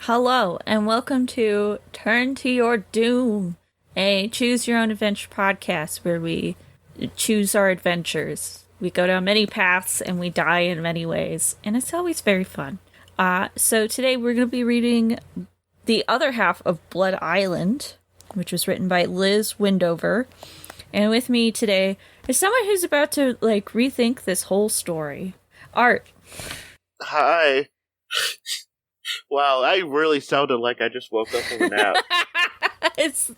Hello, and welcome to Turn to Your Doom, a choose your own adventure podcast where we choose our adventures. We go down many paths and we die in many ways, and it's always very fun. So today we're going to be reading the other half of Blood Island, which was written by Liz Windover. And with me today is someone who's about to, rethink this whole story. Art. Hi. Wow, I really sounded like I just woke up from a nap.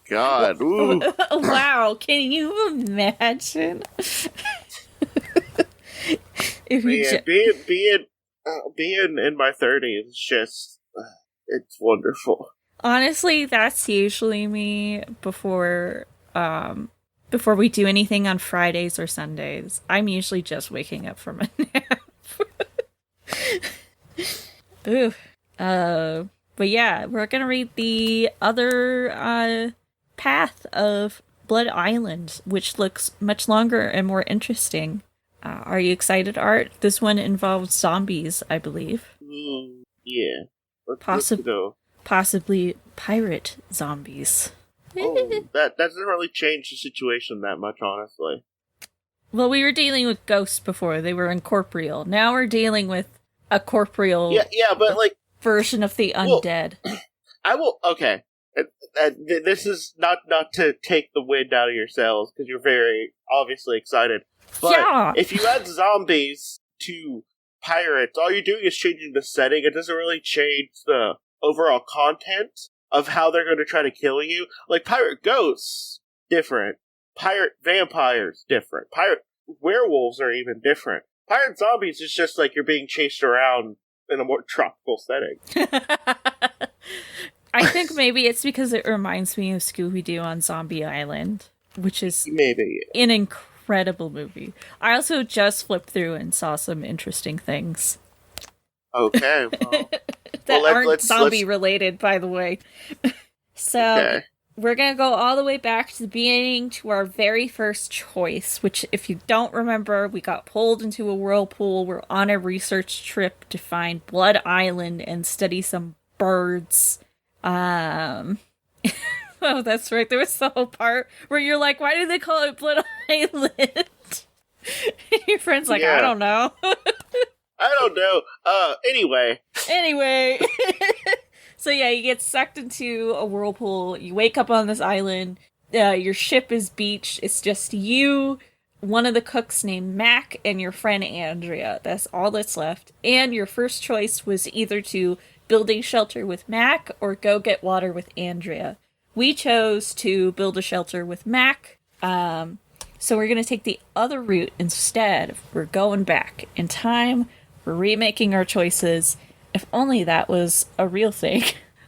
God, ooh. Wow, can you imagine? Being in my 30s is just, it's wonderful. Honestly, that's usually me before we do anything on Fridays or Sundays. I'm usually just waking up from a nap. Ooh. But yeah, we're gonna read the other path of Blood Island, which looks much longer and more interesting. Are you excited, Art? This one involves zombies, I believe. Yeah. Let's go. Possibly pirate zombies. Oh, that doesn't really change the situation that much, honestly. Well, we were dealing with ghosts before. They were incorporeal. Now we're dealing with a corporeal... Yeah, but version of the undead. Okay. This is not to take the wind out of your sails, because you're very obviously excited. But if you add zombies to pirates, all you're doing is changing the setting. It doesn't really change the overall content of how they're going to try to kill you. Like, pirate ghosts, different. Pirate vampires, different. Pirate werewolves are even different. Pirate zombies is just like you're being chased around in a more tropical setting. I think maybe it's because it reminds me of Scooby-Doo on Zombie Island, which is maybe an incredible movie. I also just flipped through and saw some interesting things. Okay. That aren't zombie-related, by the way. So, We're going to go all the way back to the beginning to our very first choice, which, if you don't remember, we got pulled into a whirlpool. We're on a research trip to find Blood Island and study some birds. Oh, that's right. There was the whole part where you're like, why do they call it Blood Island? Your friend's like, I don't know. I don't know. Anyway. So yeah, you get sucked into a whirlpool, you wake up on this island, your ship is beached, it's just you, one of the cooks named Mac, and your friend Andrea. That's all that's left. And your first choice was either to build a shelter with Mac or go get water with Andrea. We chose to build a shelter with Mac, so we're going to take the other route instead. We're going back in time, we're remaking our choices. If only that was a real thing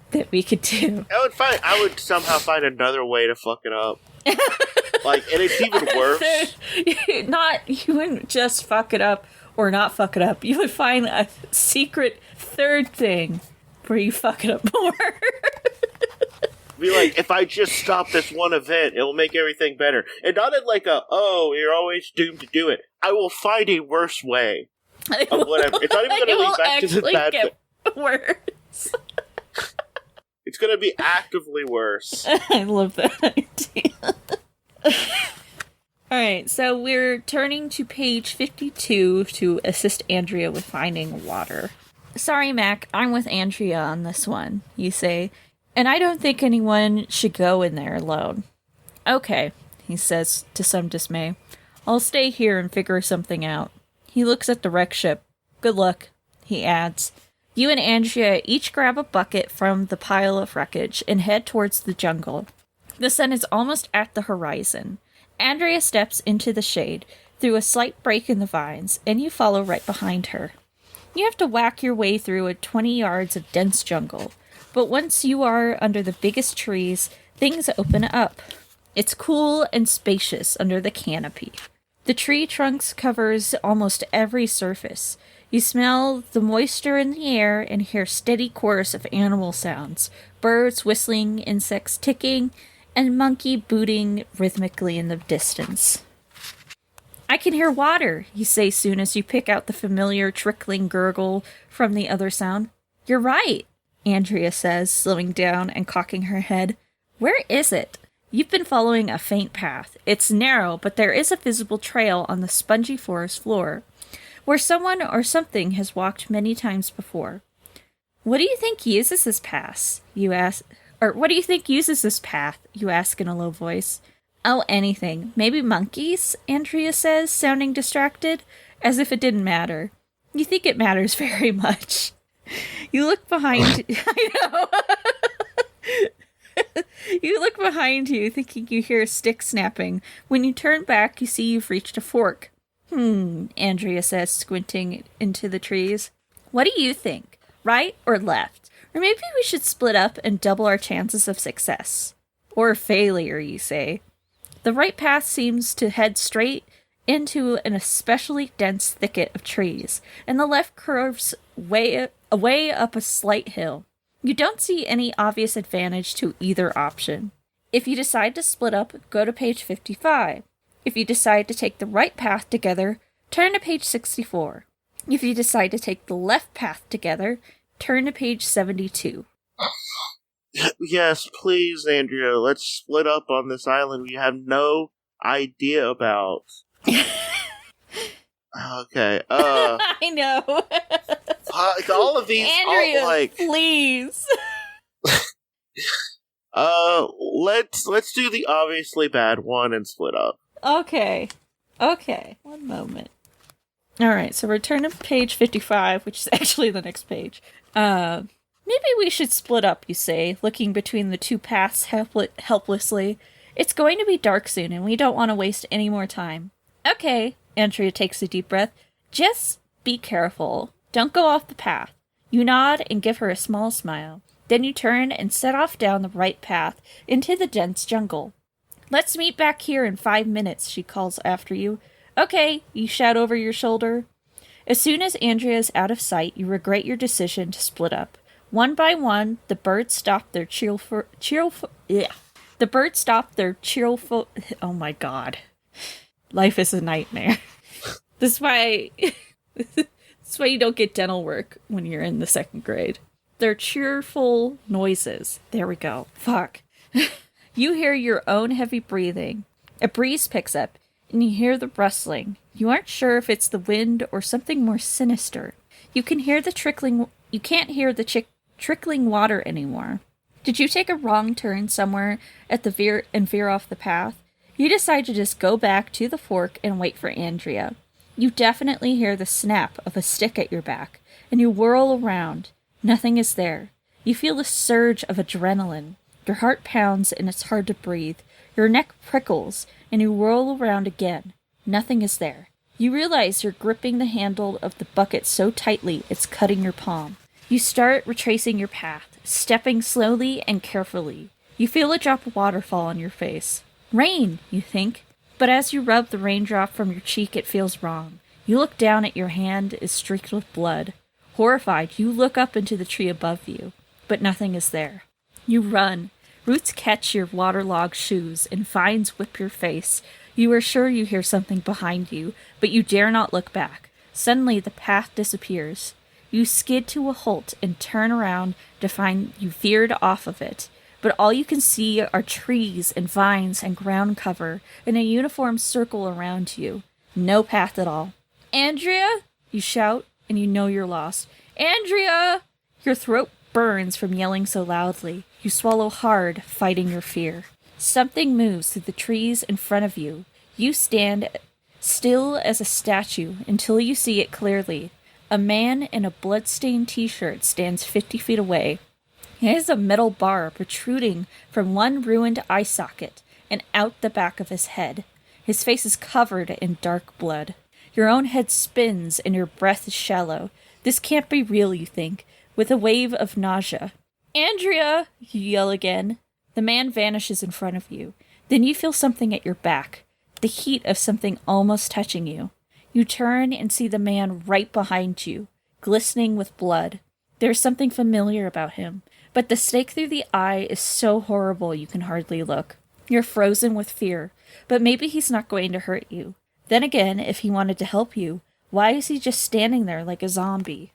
that we could do. I would somehow find another way to fuck it up. And it's even worse. You wouldn't just fuck it up or not fuck it up. You would find a secret third thing where you fuck it up more. Be like, if I just stop this one event, it will make everything better. And not in you're always doomed to do it. I will find a worse way. Whatever. It's not even going to lead back to the bad thing. Worse. It's going to be actively worse. I love that idea. Alright, so we're turning to page 52 to assist Andrea with finding water. Sorry, Mac, I'm with Andrea on this one, you say, and I don't think anyone should go in there alone. Okay, he says to some dismay. I'll stay here and figure something out. He looks at the wreck ship. Good luck, he adds. You and Andrea each grab a bucket from the pile of wreckage and head towards the jungle. The sun is almost at the horizon. Andrea steps into the shade through a slight break in the vines, and you follow right behind her. You have to whack your way through a 20 yards of dense jungle. But once you are under the biggest trees, things open up. It's cool and spacious under the canopy. The tree trunks covers almost every surface. You smell the moisture in the air and hear steady chorus of animal sounds, birds whistling, insects ticking, and monkey booting rhythmically in the distance. I can hear water, you say soon as you pick out the familiar trickling gurgle from the other sound. You're right, Andrea says, slowing down and cocking her head. Where is it? You've been following a faint path. It's narrow, but there is a visible trail on the spongy forest floor, where someone or something has walked many times before. What do you think uses this path? You ask in a low voice. Oh, anything. Maybe monkeys, Andrea says, sounding distracted, as if it didn't matter. You think it matters very much. You look behind I know. You look behind you, thinking you hear a stick snapping. When you turn back, you see you've reached a fork. Andrea says, squinting into the trees. What do you think? Right or left? Or maybe we should split up and double our chances of success. Or failure, you say. The right path seems to head straight into an especially dense thicket of trees, and the left curves away up a slight hill. You don't see any obvious advantage to either option. If you decide to split up, go to page 55. If you decide to take the right path together, turn to page 64. If you decide to take the left path together, turn to page 72. Yes, please, Andrea, let's split up on this island we have no idea about. Okay, I know. all of these, Andrea, please. Let's do the obviously bad one and split up. Okay, one moment. Alright, so return to page 55, which is actually the next page. Maybe we should split up, you say, looking between the two paths helplessly. It's going to be dark soon, and we don't want to waste any more time. Okay, Andrea takes a deep breath. Just be careful. Don't go off the path. You nod and give her a small smile. Then you turn and set off down the right path into the dense jungle. Let's meet back here in 5 minutes, she calls after you. Okay, you shout over your shoulder. As soon as Andrea is out of sight, you regret your decision to split up. One by one, the birds stop their cheerful. Oh my god. Life is a nightmare. This is why you don't get dental work when you're in the 2nd grade. They're cheerful noises. There we go. Fuck. You hear your own heavy breathing. A breeze picks up, and you hear the rustling. You aren't sure if it's the wind or something more sinister. You can't hear the trickling water anymore. Did you take a wrong turn somewhere at the veer off the path? You decide to just go back to the fork and wait for Andrea. You definitely hear the snap of a stick at your back, and you whirl around. Nothing is there. You feel the surge of adrenaline. Your heart pounds and it's hard to breathe. Your neck prickles, and you whirl around again. Nothing is there. You realize you're gripping the handle of the bucket so tightly it's cutting your palm. You start retracing your path, stepping slowly and carefully. You feel a drop of water fall on your face. Rain, you think. But as you rub the raindrop from your cheek, it feels wrong. You look down at your hand is streaked with blood. Horrified, you look up into the tree above you, but nothing is there. You run. Roots catch your waterlogged shoes, and vines whip your face. You are sure you hear something behind you, but you dare not look back. Suddenly, the path disappears. You skid to a halt and turn around to find you veered off of it. But all you can see are trees and vines and ground cover in a uniform circle around you. No path at all. Andrea! You shout, and you know you're lost. Andrea! Your throat burns from yelling so loudly. You swallow hard, fighting your fear. Something moves through the trees in front of you. You stand still as a statue until you see it clearly. A man in a blood-stained t-shirt stands 50 feet away. He has a metal bar protruding from one ruined eye socket and out the back of his head. His face is covered in dark blood. Your own head spins and your breath is shallow. This can't be real, you think, with a wave of nausea. Andrea! You yell again. The man vanishes in front of you. Then you feel something at your back, the heat of something almost touching you. You turn and see the man right behind you, glistening with blood. There's something familiar about him, but the stake through the eye is so horrible you can hardly look. You're frozen with fear, but maybe he's not going to hurt you. Then again, if he wanted to help you, why is he just standing there like a zombie?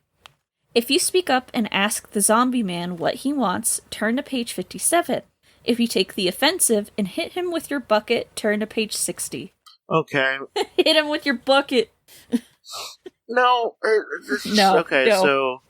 If you speak up and ask the zombie man what he wants, turn to page 57. If you take the offensive and hit him with your bucket, turn to page 60. Okay. Hit him with your bucket. No. No. Okay, no. So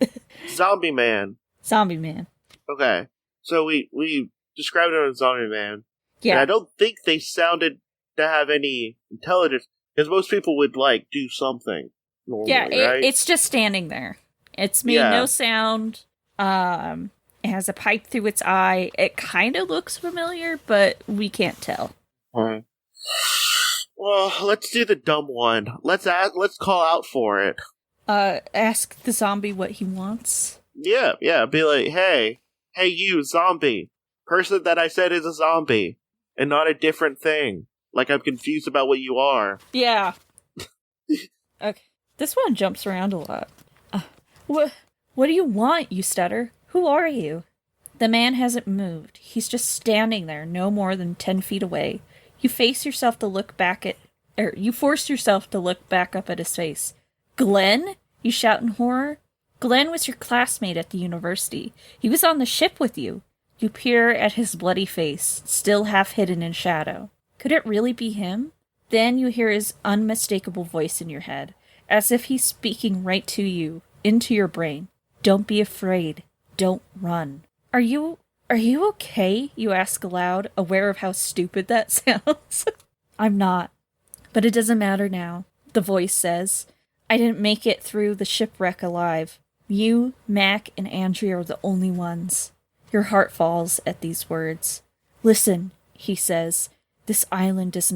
Zombie Man. Zombie Man. Okay. So we described him as Zombie Man. Yeah. And I don't think they sounded to have any intelligence, because most people would, like, do something normally, right? It's just standing there. It's made no sound. It has a pipe through its eye. It kind of looks familiar, but we can't tell. Alright. Well, let's do the dumb one. Let's call out for it. Ask the zombie what he wants. Yeah. Be like, hey you, zombie. Person that I said is a zombie, and not a different thing. Like I'm confused about what you are. Yeah. Okay. This one jumps around a lot. What do you want, you stutter? Who are you? The man hasn't moved. He's just standing there, no more than 10 feet away. You force yourself to look back up at his face. Glenn? You shout in horror. Glenn was your classmate at the university. He was on the ship with you. You peer at his bloody face, still half hidden in shadow. Could it really be him? Then you hear his unmistakable voice in your head, as if he's speaking right to you, into your brain. Don't be afraid. Don't run. Are you okay? You ask aloud, aware of how stupid that sounds. I'm not. But it doesn't matter now, the voice says. I didn't make it through the shipwreck alive. You, Mac, and Andrea are the only ones. Your heart falls at these words. Listen, he says. This island does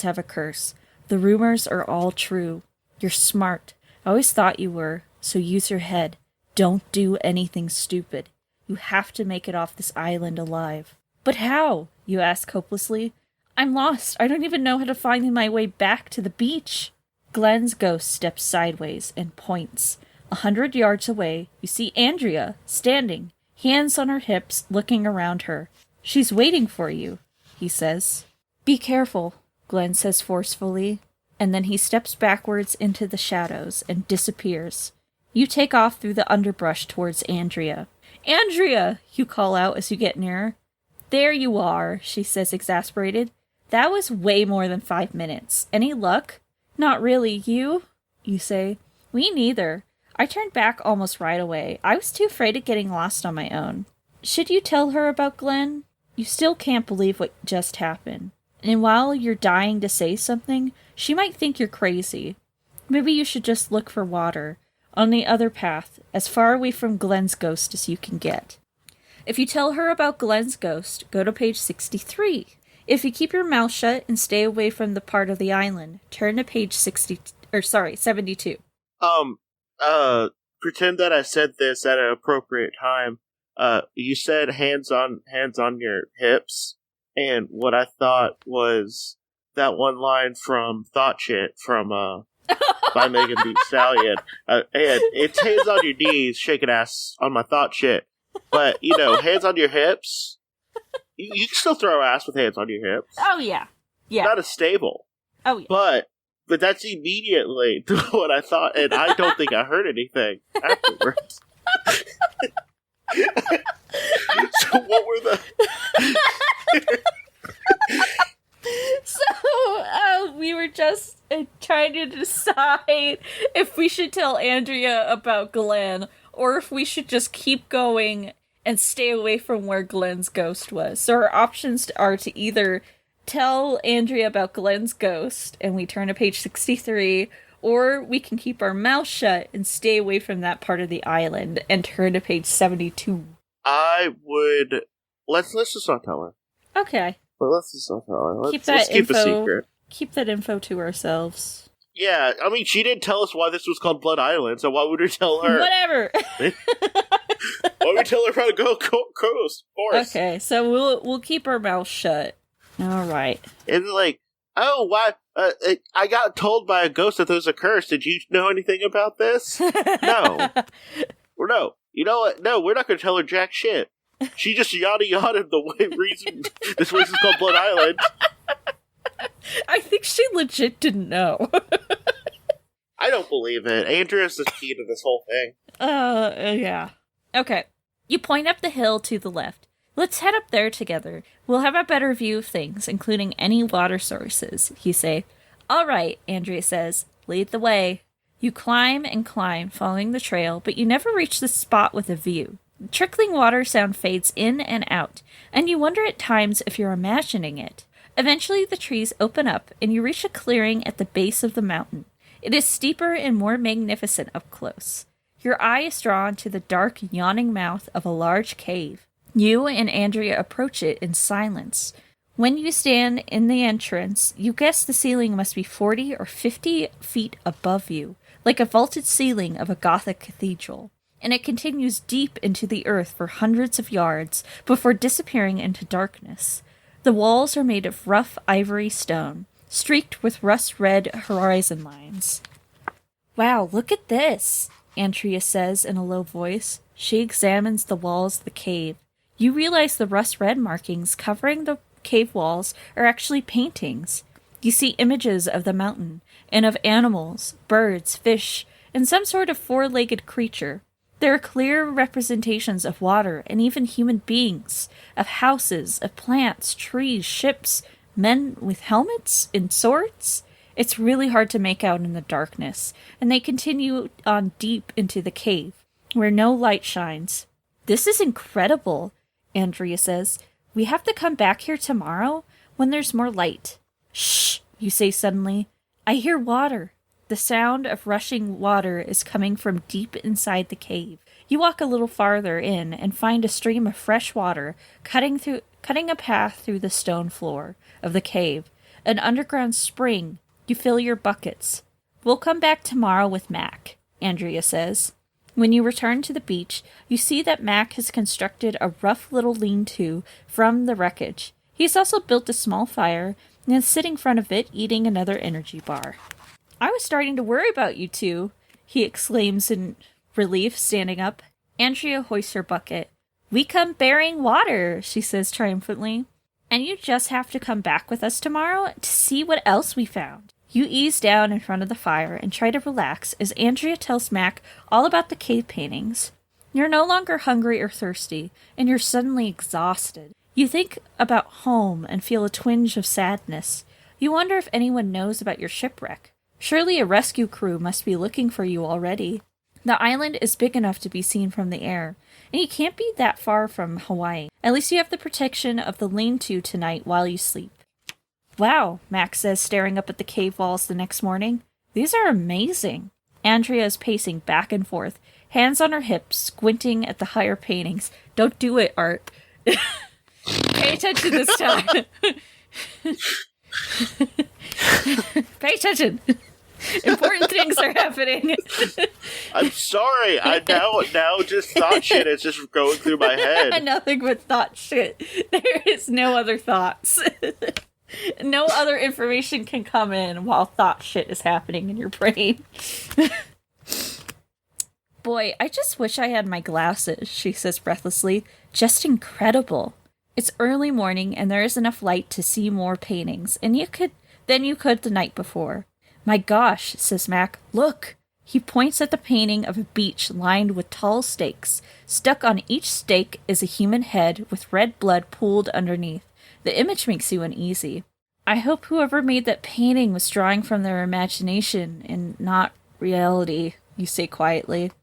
have a curse. The rumors are all true. You're smart. I always thought you were, so use your head. Don't do anything stupid. You have to make it off this island alive. But how? You ask hopelessly. I'm lost. I don't even know how to find my way back to the beach. Glenn's ghost steps sideways and points. 100 yards away, you see Andrea, standing, hands on her hips, looking around her. She's waiting for you, he says. Be careful, Glenn says forcefully, and then he steps backwards into the shadows and disappears. You take off through the underbrush towards Andrea. Andrea! You call out as you get nearer. There you are, she says, exasperated. That was way more than 5 minutes. Any luck? Not really. You say. Me neither. I turned back almost right away. I was too afraid of getting lost on my own. Should you tell her about Glenn? You still can't believe what just happened. And while you're dying to say something, she might think you're crazy. Maybe you should just look for water. On the other path, as far away from Glenn's ghost as you can get. If you tell her about Glenn's ghost, go to page 63. If you keep your mouth shut and stay away from the part of the island, turn to page 72. Pretend that I said this at an appropriate time. You said hands on your hips, and what I thought was that one line from Thought Shit from, by Megan Thee Stallion. And it's hands on your knees, shaking ass on my thought shit. But, hands on your hips. You can still throw ass with hands on your hips. Oh, yeah. Yeah. Not as stable. Oh, yeah. But that's immediately to what I thought, and I don't think I heard anything afterwards. So what were the... So, we were just trying to decide if we should tell Andrea about Glenn, or if we should just keep going and stay away from where Glenn's ghost was. So our options are to either tell Andrea about Glenn's ghost, and we turn to page 63, or we can keep our mouth shut and stay away from that part of the island and turn to page 72. I would... Let's just not tell her. Okay. But let's just not tell her. Keep a secret. Keep that info to ourselves. Yeah, I mean, she didn't tell us why this was called Blood Island, so why would we tell her? Whatever. Why would we tell her how to go coast? Okay, so we'll keep our mouth shut. All right. It's like, oh, why? I got told by a ghost that there's a curse. Did you know anything about this? No. No. You know what? No, we're not going to tell her jack shit. She just yada yada the reason this place is called Blood Island. I think she legit didn't know. I don't believe it. Andrea's the key to this whole thing. Yeah. Okay. You point up the hill to the left. Let's head up there together. We'll have a better view of things, including any water sources, you say. All right, Andrea says. Lead the way. You climb and climb, following the trail, but you never reach the spot with a view. The trickling water sound fades in and out, and you wonder at times if you're imagining it. Eventually, the trees open up, and you reach a clearing at the base of the mountain. It is steeper and more magnificent up close. Your eye is drawn to the dark, yawning mouth of a large cave. You and Andrea approach it in silence. When you stand in the entrance, you guess the ceiling must be 40 or 50 feet above you, like a vaulted ceiling of a Gothic cathedral. And it continues deep into the earth for hundreds of yards before disappearing into darkness. The walls are made of rough ivory stone, streaked with rust-red horizon lines. Wow, look at this, Andrea says in a low voice. She examines the walls of the cave. You realize the rust-red markings covering the cave walls are actually paintings. You see images of the mountain, and of animals, birds, fish, and some sort of four-legged creature. There are clear representations of water and even human beings, of houses, of plants, trees, ships, men with helmets and swords. It's really hard to make out in the darkness, and they continue on deep into the cave, where no light shines. This is incredible, Andrea says. We have to come back here tomorrow when there's more light. Shh, you say suddenly. I hear water. The sound of rushing water is coming from deep inside the cave. You walk a little farther in and find a stream of fresh water cutting a path through the stone floor of the cave. An underground spring. You fill your buckets. We'll come back tomorrow with Mac, Andrea says. When you return to the beach, you see that Mac has constructed a rough little lean-to from the wreckage. He's also built a small fire and is sitting in front of it eating another energy bar. I was starting to worry about you two, he exclaims in relief, standing up. Andrea hoists her bucket. We come bearing water, she says triumphantly. And you just have to come back with us tomorrow to see what else we found. You ease down in front of the fire and try to relax as Andrea tells Mac all about the cave paintings. You're no longer hungry or thirsty, and you're suddenly exhausted. You think about home and feel a twinge of sadness. You wonder if anyone knows about your shipwreck. Surely a rescue crew must be looking for you already. The island is big enough to be seen from the air, and you can't be that far from Hawaii. At least you have the protection of the lean-to tonight while you sleep. Wow, Max says, staring up at the cave walls the next morning. These are amazing. Andrea is pacing back and forth, hands on her hips, squinting at the higher paintings. Don't do it, Art. Pay attention this time. Pay attention. Important things are happening. I'm sorry. I now just thought shit is just going through my head. Nothing but thought shit. There is no other thoughts. No other information can come in while thought shit is happening in your brain. Boy, I just wish I had my glasses, she says breathlessly. Just incredible. It's early morning and there is enough light to see more paintings, and you could the night before. My gosh, says Mac, look! He points at the painting of a beach lined with tall stakes. Stuck on each stake is a human head with red blood pooled underneath. The image makes you uneasy. I hope whoever made that painting was drawing from their imagination and not reality, you say quietly.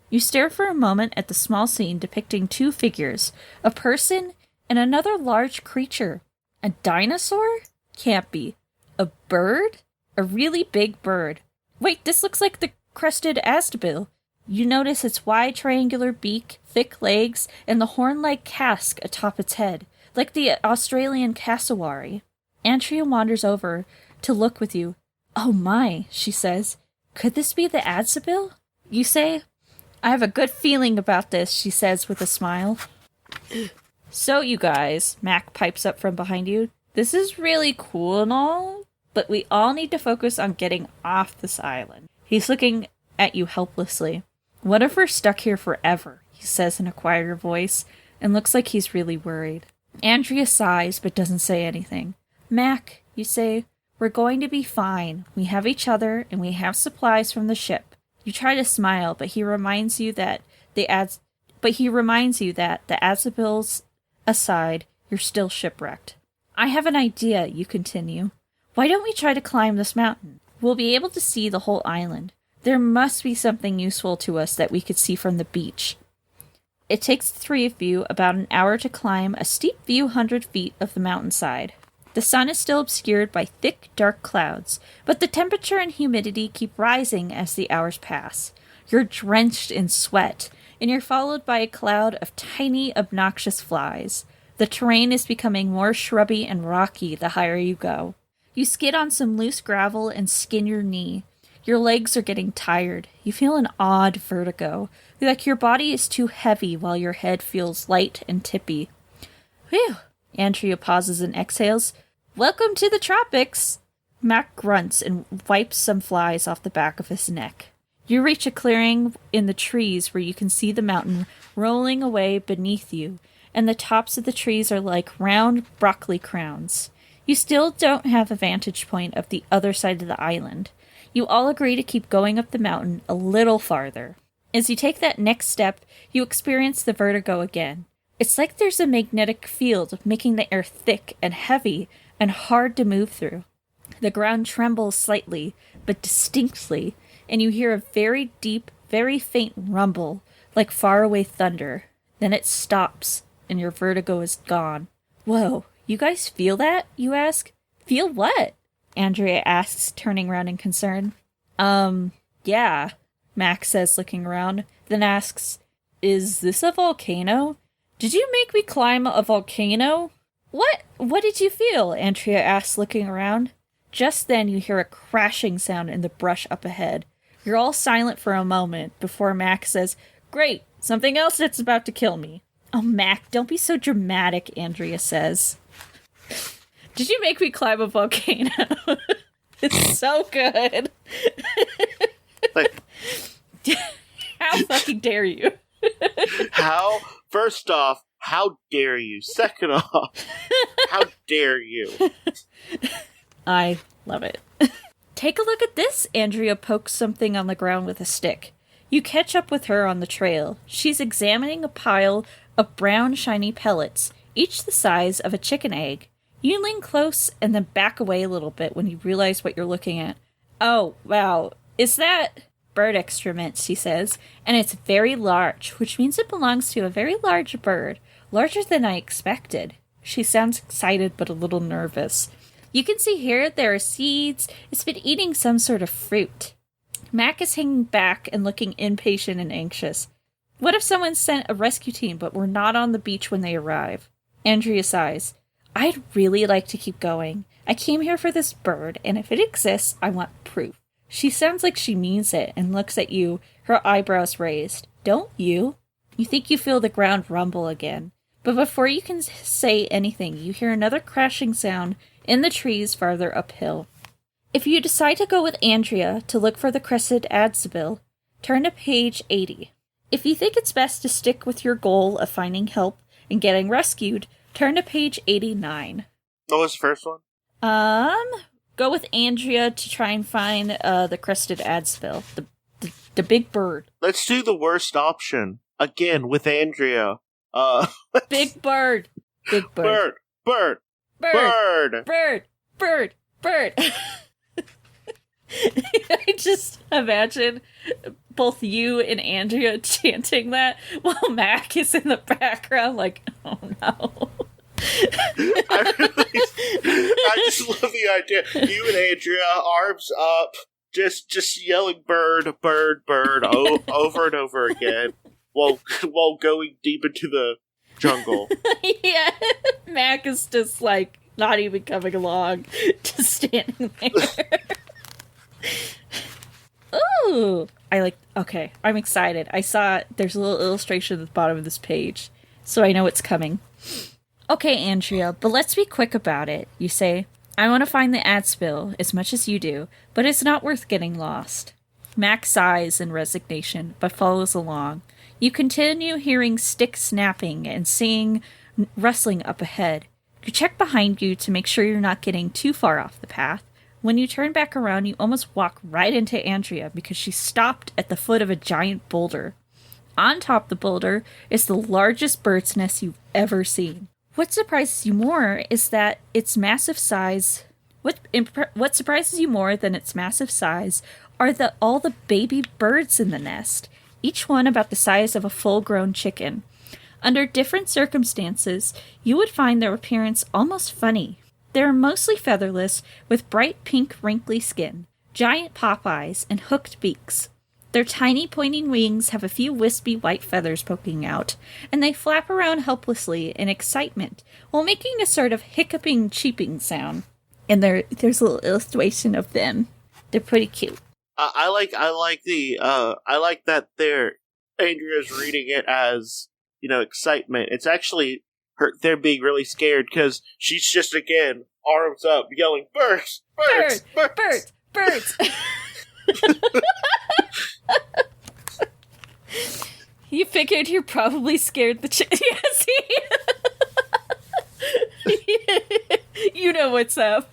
You stare for a moment at the small scene depicting two figures, a person and another large creature. A dinosaur? Can't be. A bird? A really big bird. Wait, this looks like the crested astabil. You notice its wide triangular beak, thick legs, and the horn-like casque atop its head, like the Australian cassowary. Andrea wanders over to look with you. Oh my, she says. Could this be the Adzabil? You say? I have a good feeling about this, she says with a smile. So, you guys, Mac pipes up from behind you. This is really cool and all, but we all need to focus on getting off this island. He's looking at you helplessly. What if we're stuck here forever? He says in a quieter voice, and looks like he's really worried. Andrea sighs, but doesn't say anything. Mac, you say, we're going to be fine. We have each other, and we have supplies from the ship. You try to smile, but he reminds you that the Azabil's aside, you're still shipwrecked. I have an idea, you continue. Why don't we try to climb this mountain? We'll be able to see the whole island. There must be something useful to us that we could see from the beach. It takes the three of you about an hour to climb a steep few 100 feet of the mountainside. The sun is still obscured by thick, dark clouds, but the temperature and humidity keep rising as the hours pass. You're drenched in sweat, and you're followed by a cloud of tiny, obnoxious flies. The terrain is becoming more shrubby and rocky the higher you go. You skid on some loose gravel and skin your knee. Your legs are getting tired. You feel an odd vertigo, like your body is too heavy while your head feels light and tippy. Whew! Andrea pauses and exhales. Welcome to the tropics! Mac grunts and wipes some flies off the back of his neck. You reach a clearing in the trees where you can see the mountain rolling away beneath you, and the tops of the trees are like round broccoli crowns. You still don't have a vantage point of the other side of the island. You all agree to keep going up the mountain a little farther. As you take that next step, you experience the vertigo again. It's like there's a magnetic field making the air thick and heavy and hard to move through. The ground trembles slightly, but distinctly, and you hear a very deep, very faint rumble, like faraway thunder. Then it stops, and your vertigo is gone. Whoa, you guys feel that? You ask. Feel what? Andrea asks, turning around in concern. Yeah, Max says, looking around, then asks, is this a volcano? Did you make me climb a volcano? What did you feel? Andrea asks, looking around. Just then you hear a crashing sound in the brush up ahead. You're all silent for a moment before Max says, Great, something else that's about to kill me. Oh, Mac, don't be so dramatic, Andrea says. Did you make me climb a volcano? It's so good. Like, how fucking dare you? First off, how dare you? Second off, how dare you? I love it. Take a look at this. Andrea pokes something on the ground with a stick. You catch up with her on the trail. She's examining a pile of brown, shiny pellets, each the size of a chicken egg. You lean close and then back away a little bit when you realize what you're looking at. Oh, wow. Is that bird excrement, she says, and it's very large, which means it belongs to a very large bird, larger than I expected. She sounds excited but a little nervous. You can see here there are seeds. It's been eating some sort of fruit. Mac is hanging back and looking impatient and anxious. What if someone sent a rescue team but were not on the beach when they arrive? Andrea sighs. I'd really like to keep going. I came here for this bird, and if it exists, I want proof. She sounds like she means it and looks at you, her eyebrows raised. Don't you? You think you feel the ground rumble again. But before you can say anything, you hear another crashing sound in the trees farther uphill. If you decide to go with Andrea to look for the crested Adzabil, turn to page 80. If you think it's best to stick with your goal of finding help and getting rescued, turn to page 89. What was the first one? Go with Andrea to try and find the crested Adzabil, the big bird. Let's do the worst option. Again, with Andrea. Big bird. Big bird. Bird. I just imagine both you and Andrea chanting that while Mac is in the background like, oh no. I just love the idea. You and Andrea, arms up, just yelling bird, over and over again while going deep into the jungle. Yeah, Mac is just like not even coming along, just standing there. Ooh! Okay, I'm excited. I saw there's a little illustration at the bottom of this page, so I know it's coming. Okay, Andrea, but let's be quick about it, you say. I want to find the ad spill as much as you do, but it's not worth getting lost. Mac sighs in resignation, but follows along. You continue hearing sticks snapping and seeing rustling up ahead. You check behind you to make sure you're not getting too far off the path. When you turn back around, you almost walk right into Andrea because she stopped at the foot of a giant boulder. On top the boulder is the largest bird's nest you've ever seen. What surprises you more is that its massive size. What surprises you more than its massive size are all the baby birds in the nest, each one about the size of a full-grown chicken. Under different circumstances, you would find their appearance almost funny. They are mostly featherless, with bright pink wrinkly skin, giant pop eyes, and hooked beaks. Their tiny pointing wings have a few wispy white feathers poking out, and they flap around helplessly in excitement while making a sort of hiccuping, cheeping sound. And there's a little illustration of them. They're pretty cute. I like that Andrea's reading it as, excitement. It's actually they're being really scared because she's just, again, arms up, yelling, birds, birds, birds, birds, birds. You figured you're probably scared the chick. You know what's up.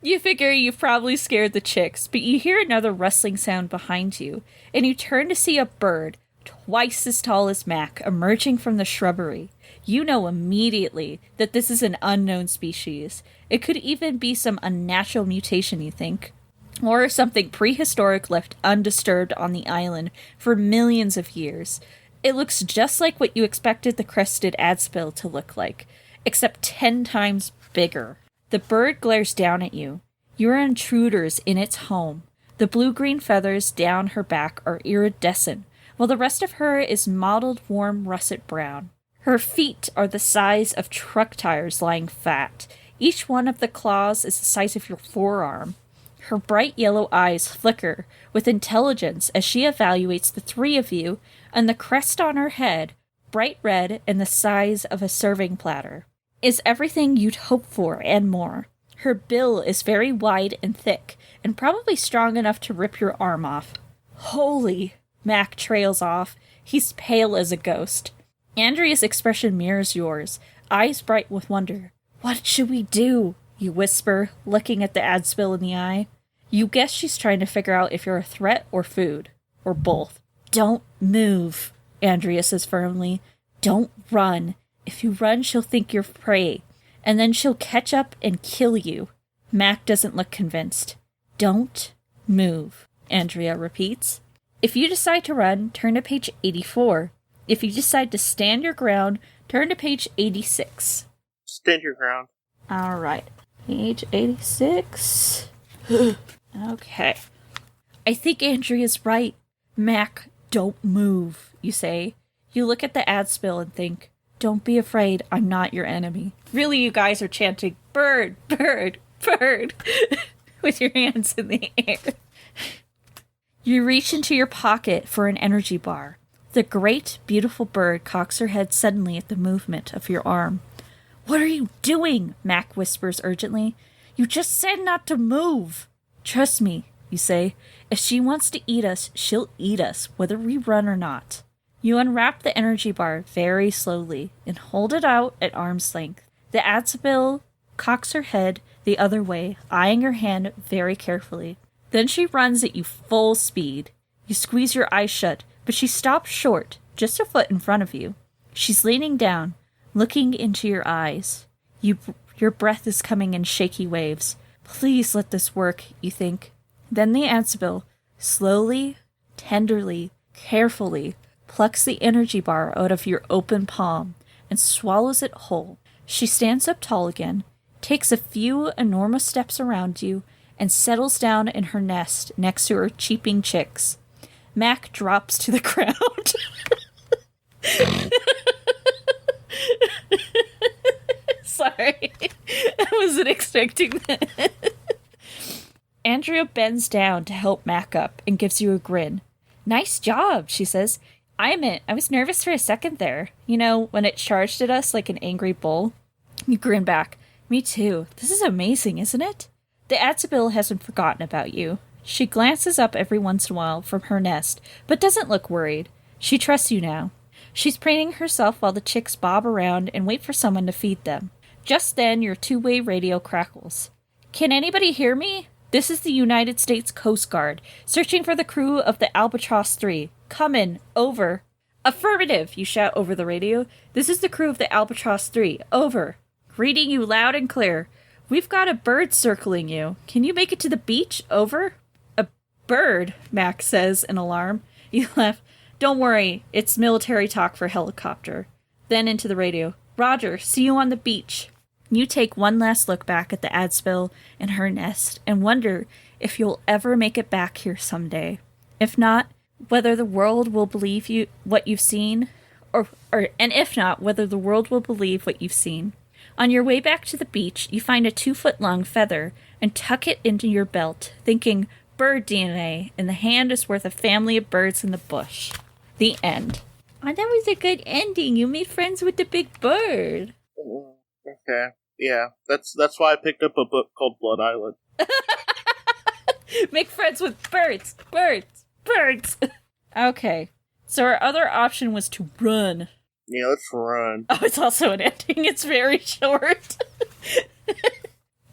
You figure you've probably scared the chicks, but you hear another rustling sound behind you, and you turn to see a bird, twice as tall as Mac, emerging from the shrubbery. You know immediately that this is an unknown species. It could even be some unnatural mutation, you think. Or something prehistoric left undisturbed on the island for millions of years. It looks just like what you expected the crested adspill to look like, except 10 times bigger. The bird glares down at you. You are intruders in its home. The blue-green feathers down her back are iridescent, while the rest of her is mottled warm russet brown. Her feet are the size of truck tires lying fat. Each one of the claws is the size of your forearm. Her bright yellow eyes flicker with intelligence as she evaluates the three of you, and the crest on her head, bright red and the size of a serving platter, is everything you'd hope for and more. Her bill is very wide and thick, and probably strong enough to rip your arm off. Holy! Mac trails off. He's pale as a ghost. Andrea's expression mirrors yours, eyes bright with wonder. What should we do? You whisper, looking at the adspill in the eye. You guess she's trying to figure out if you're a threat or food, or both. Don't move, Andrea says firmly. Don't run. If you run, she'll think you're prey, and then she'll catch up and kill you. Mac doesn't look convinced. Don't move, Andrea repeats. If you decide to run, turn to page 84. If you decide to stand your ground, turn to page 86. Stand your ground. All right. Page 86. Okay. I think Andrea's right. Mac, don't move, you say. You look at the adspill and think, don't be afraid, I'm not your enemy. Really, you guys are chanting, bird, bird, bird, with your hands in the air. You reach into your pocket for an energy bar. The great, beautiful bird cocks her head suddenly at the movement of your arm. What are you doing? Mac whispers urgently. You just said not to move. Trust me, you say. If she wants to eat us, she'll eat us, whether we run or not. You unwrap the energy bar very slowly and hold it out at arm's length. The adspill cocks her head the other way, eyeing your hand very carefully. Then she runs at you full speed. You squeeze your eyes shut, but she stops short, just a foot in front of you. She's leaning down, looking into your eyes. Your breath is coming in shaky waves. Please let this work, you think. Then the adspill, slowly, tenderly, carefully, plucks the energy bar out of your open palm and swallows it whole. She stands up tall again, takes a few enormous steps around you, and settles down in her nest next to her cheeping chicks. Mac drops to the ground. Sorry. I wasn't expecting that. Andrea bends down to help Mac up and gives you a grin. Nice job, she says. I was nervous for a second there. You know, when it charged at us like an angry bull. You grin back. Me too. This is amazing, isn't it? The Adzabil hasn't forgotten about you. She glances up every once in a while from her nest, but doesn't look worried. She trusts you now. She's preening herself while the chicks bob around and wait for someone to feed them. Just then, your two-way radio crackles. Can anybody hear me? This is the United States Coast Guard, searching for the crew of the Albatross 3. Come in. Over. Affirmative, you shout over the radio. This is the crew of the Albatross 3. Over. Reading you loud and clear. We've got a bird circling you. Can you make it to the beach? Over. A bird, Max says in alarm. You laugh. Don't worry, it's military talk for helicopter. Then into the radio. Roger, see you on the beach. You take one last look back at the Adzabil and her nest and wonder if you'll ever make it back here someday. If not, whether the world will believe what you've seen, and if not, whether the world will believe what you've seen. On your way back to the beach, you find a 2-foot-long feather and tuck it into your belt, thinking, bird DNA, and the hand is worth a family of birds in the bush. The end. Oh, that was a good ending. You made friends with the big bird. Okay. Yeah, that's why I picked up a book called Blood Island. Make friends with birds. Okay. So our other option was to run. Yeah, let's run. Oh, it's also an ending. It's very short.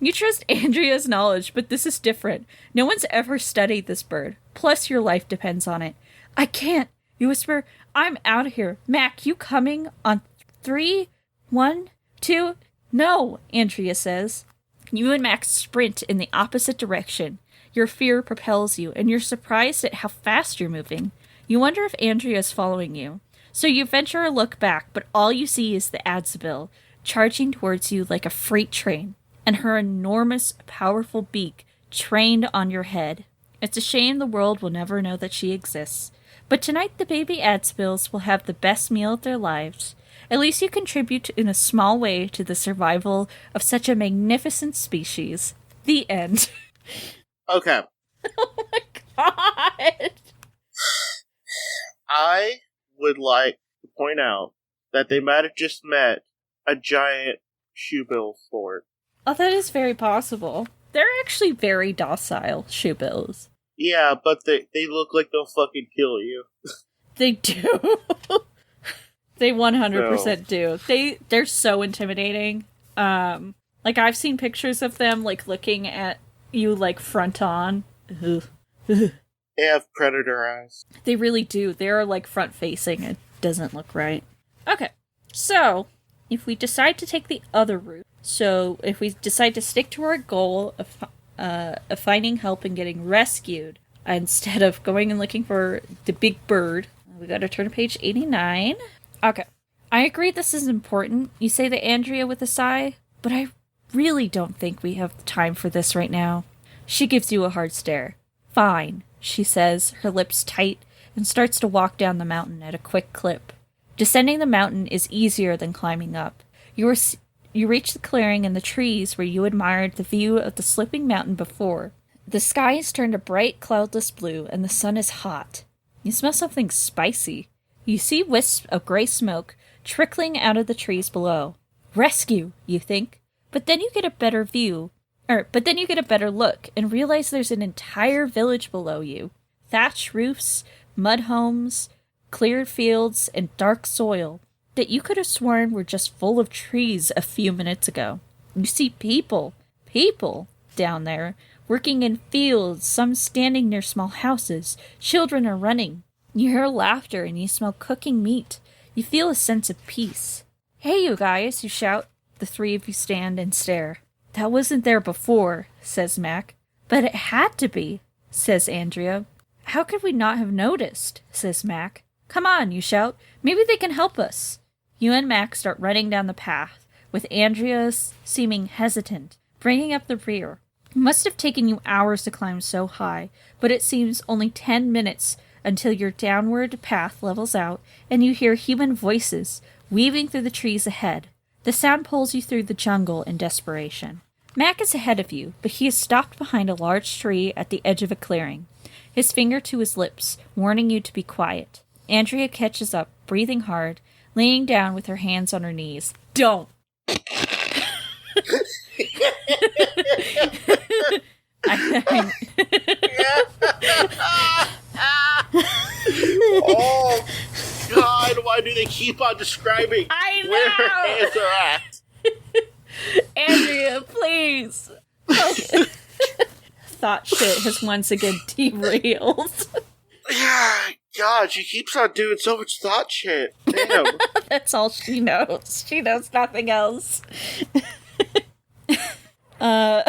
You trust Andrea's knowledge, but this is different. No one's ever studied this bird. Plus, your life depends on it. I can't. You whisper, I'm out of here. Mac, you coming on 3, 1, 2... No, Andrea says. You and Max sprint in the opposite direction. Your fear propels you, and you're surprised at how fast you're moving. You wonder if Andrea is following you. So you venture a look back, but all you see is the Adzabil, charging towards you like a freight train, and her enormous, powerful beak trained on your head. It's a shame the world will never know that she exists. But tonight the baby Adzabils will have the best meal of their lives. At least you contribute in a small way to the survival of such a magnificent species. The end. Okay. Oh my god! I would like to point out that they might have just met a giant shoebill sport. Oh, that is very possible. They're actually very docile, shoebills. Yeah, but they look like they'll fucking kill you. They do. They 100% do. They're so intimidating. Like, I've seen pictures of them, like, looking at you, like, front on. They have predator eyes. They really do. They're, like, front-facing. It doesn't look right. Okay. So, if we decide to take the other route, so if we decide to stick to our goal of finding help and getting rescued, instead of going and looking for the big bird, we gotta turn to page 89. Okay. I agree this is important, you say to Andrea with a sigh, but I really don't think we have time for this right now. She gives you a hard stare. Fine, she says, her lips tight, and starts to walk down the mountain at a quick clip. Descending the mountain is easier than climbing up. You reach the clearing and the trees where you admired the view of the sloping mountain before. The sky has turned a bright, cloudless blue, and the sun is hot. You smell something spicy. You see wisps of gray smoke trickling out of the trees below. Rescue, you think. But then you get a better look and realize there's an entire village below you. Thatched roofs, mud homes, cleared fields, and dark soil that you could have sworn were just full of trees a few minutes ago. You see people down there, working in fields, some standing near small houses. Children are running. You hear laughter and you smell cooking meat. You feel a sense of peace. Hey, you guys, you shout. The three of you stand and stare. That wasn't there before, says Mac. But it had to be, says Andrea. How could we not have noticed, says Mac. Come on, you shout. Maybe they can help us. You and Mac start running down the path, with Andrea seeming hesitant, bringing up the rear. It must have taken you hours to climb so high, but it seems only 10 minutes until your downward path levels out and you hear human voices weaving through the trees ahead. The sound pulls you through the jungle in desperation. Mac is ahead of you, but he is stopped behind a large tree at the edge of a clearing, his finger to his lips, warning you to be quiet. Andrea catches up, breathing hard, laying down with her hands on her knees. Don't! Oh, God, why do they keep on describing where her hands are at? Andrea, please! Okay. Thought shit has once again derailed. Yeah, God, she keeps on doing so much thought shit. Damn. That's all she knows. She knows nothing else. There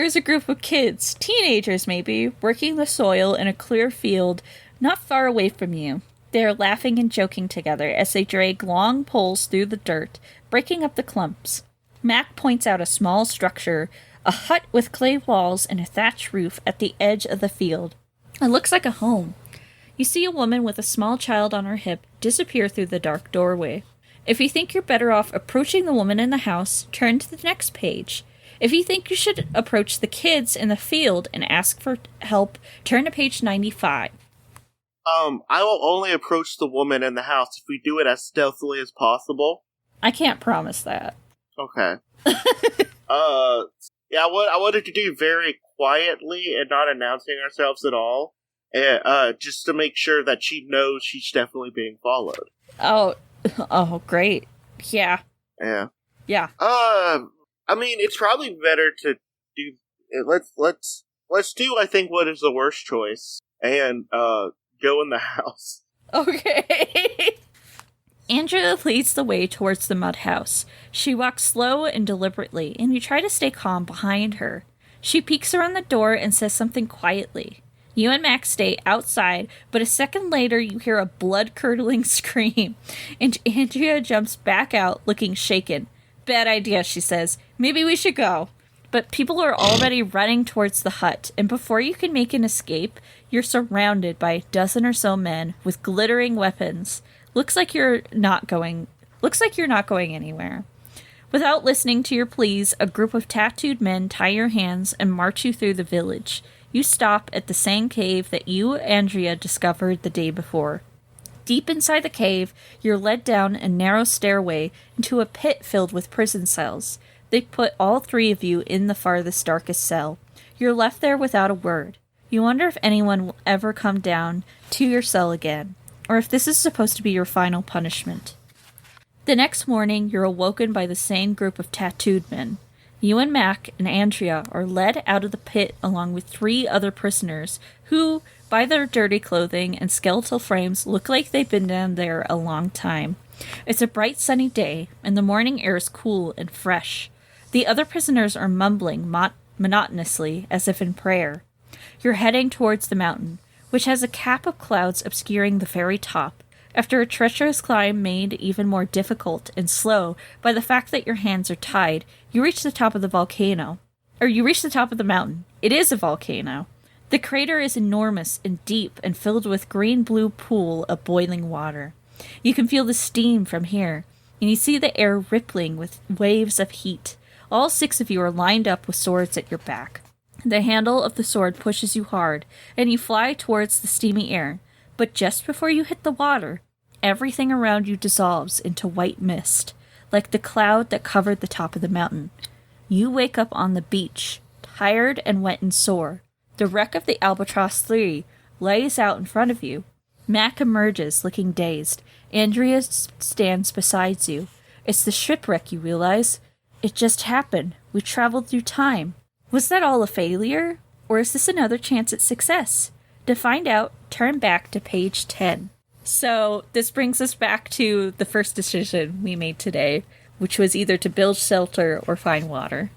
is a group of kids, teenagers maybe, working the soil in a clear field not far away from you. They are laughing and joking together as they drag long poles through the dirt, breaking up the clumps. Mac points out a small structure, a hut with clay walls and a thatched roof at the edge of the field. It looks like a home. You see a woman with a small child on her hip disappear through the dark doorway. If you think you're better off approaching the woman in the house, turn to the next page. If you think you should approach the kids in the field and ask for help, turn to page 95. I will only approach the woman in the house if we do it as stealthily as possible. I can't promise that. Okay. Yeah, I wanted to do very quietly and not announcing ourselves at all, just to make sure that she knows she's definitely being followed. Oh, great. Yeah. Yeah. Yeah. I mean, it's probably better to do. Let's do. I think what is the worst choice, and go in the house. Okay. Andrea leads the way towards the mud house. She walks slow and deliberately, and you try to stay calm behind her. She peeks around the door and says something quietly. You and Max stay outside, but a second later you hear a blood-curdling scream, and Andrea jumps back out, looking shaken. Bad idea, she says. Maybe we should go. But people are already running towards the hut, and before you can make an escape, you're surrounded by a dozen or so men with glittering weapons. Looks like you're not going anywhere. Without listening to your pleas, a group of tattooed men tie your hands and march you through the village. You stop at the same cave that you, Andrea, discovered the day before. Deep inside the cave, you're led down a narrow stairway into a pit filled with prison cells. They put all three of you in the farthest, darkest cell. You're left there without a word. You wonder if anyone will ever come down to your cell again, or if this is supposed to be your final punishment. The next morning, you're awoken by the same group of tattooed men. You and Mac and Andrea are led out of the pit along with 3 other prisoners who, by their dirty clothing and skeletal frames, look like they've been down there a long time. It's a bright sunny day, and the morning air is cool and fresh. The other prisoners are mumbling monotonously, as if in prayer. You're heading towards the mountain, which has a cap of clouds obscuring the very top. After a treacherous climb made even more difficult and slow by the fact that your hands are tied, you reach the top of the mountain. It is a volcano. The crater is enormous and deep and filled with green-blue pool of boiling water. You can feel the steam from here, and you see the air rippling with waves of heat. All 6 of you are lined up with swords at your back. The handle of the sword pushes you hard, and you fly towards the steamy air. But just before you hit the water, everything around you dissolves into white mist, like the cloud that covered the top of the mountain. You wake up on the beach, tired and wet and sore. The wreck of the Albatross 3 lays out in front of you. Mac emerges, looking dazed. Andrea stands beside you. It's the shipwreck, you realize. It just happened. We traveled through time. Was that all a failure? Or is this another chance at success? To find out, turn back to page 10. So, this brings us back to the first decision we made today, which was either to build shelter or find water.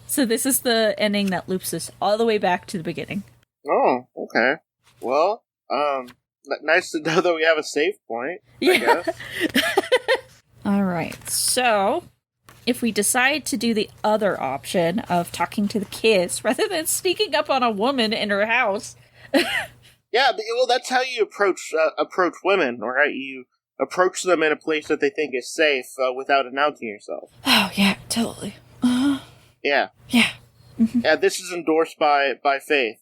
So this is the ending that loops us all the way back to the beginning. Oh, okay. Well, nice to know that we have a save point, I guess. Alright, so if we decide to do the other option of talking to the kids rather than sneaking up on a woman in her house... Yeah, well, that's how you approach women, right? You approach them in a place that they think is safe without announcing yourself. Oh, yeah, totally. Yeah. Yeah. Yeah, this is endorsed by Faith,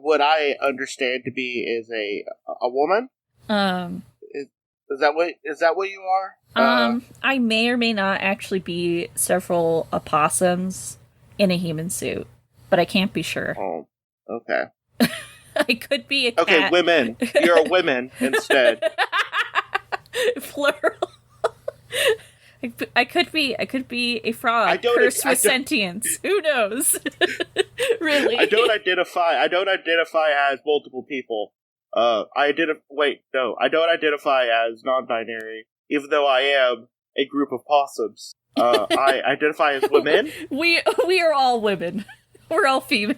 what I understand to be is a woman. Is that what you are? I may or may not actually be several opossums in a human suit, but I can't be sure. Oh, okay. I could be a cat. Okay, women. You're a women instead. Plural. I could be a frog cursed with sentience. Who knows? Really? I don't identify as multiple people. I don't identify as non-binary, even though I am a group of possums. I identify as women. We are all women. We're all female.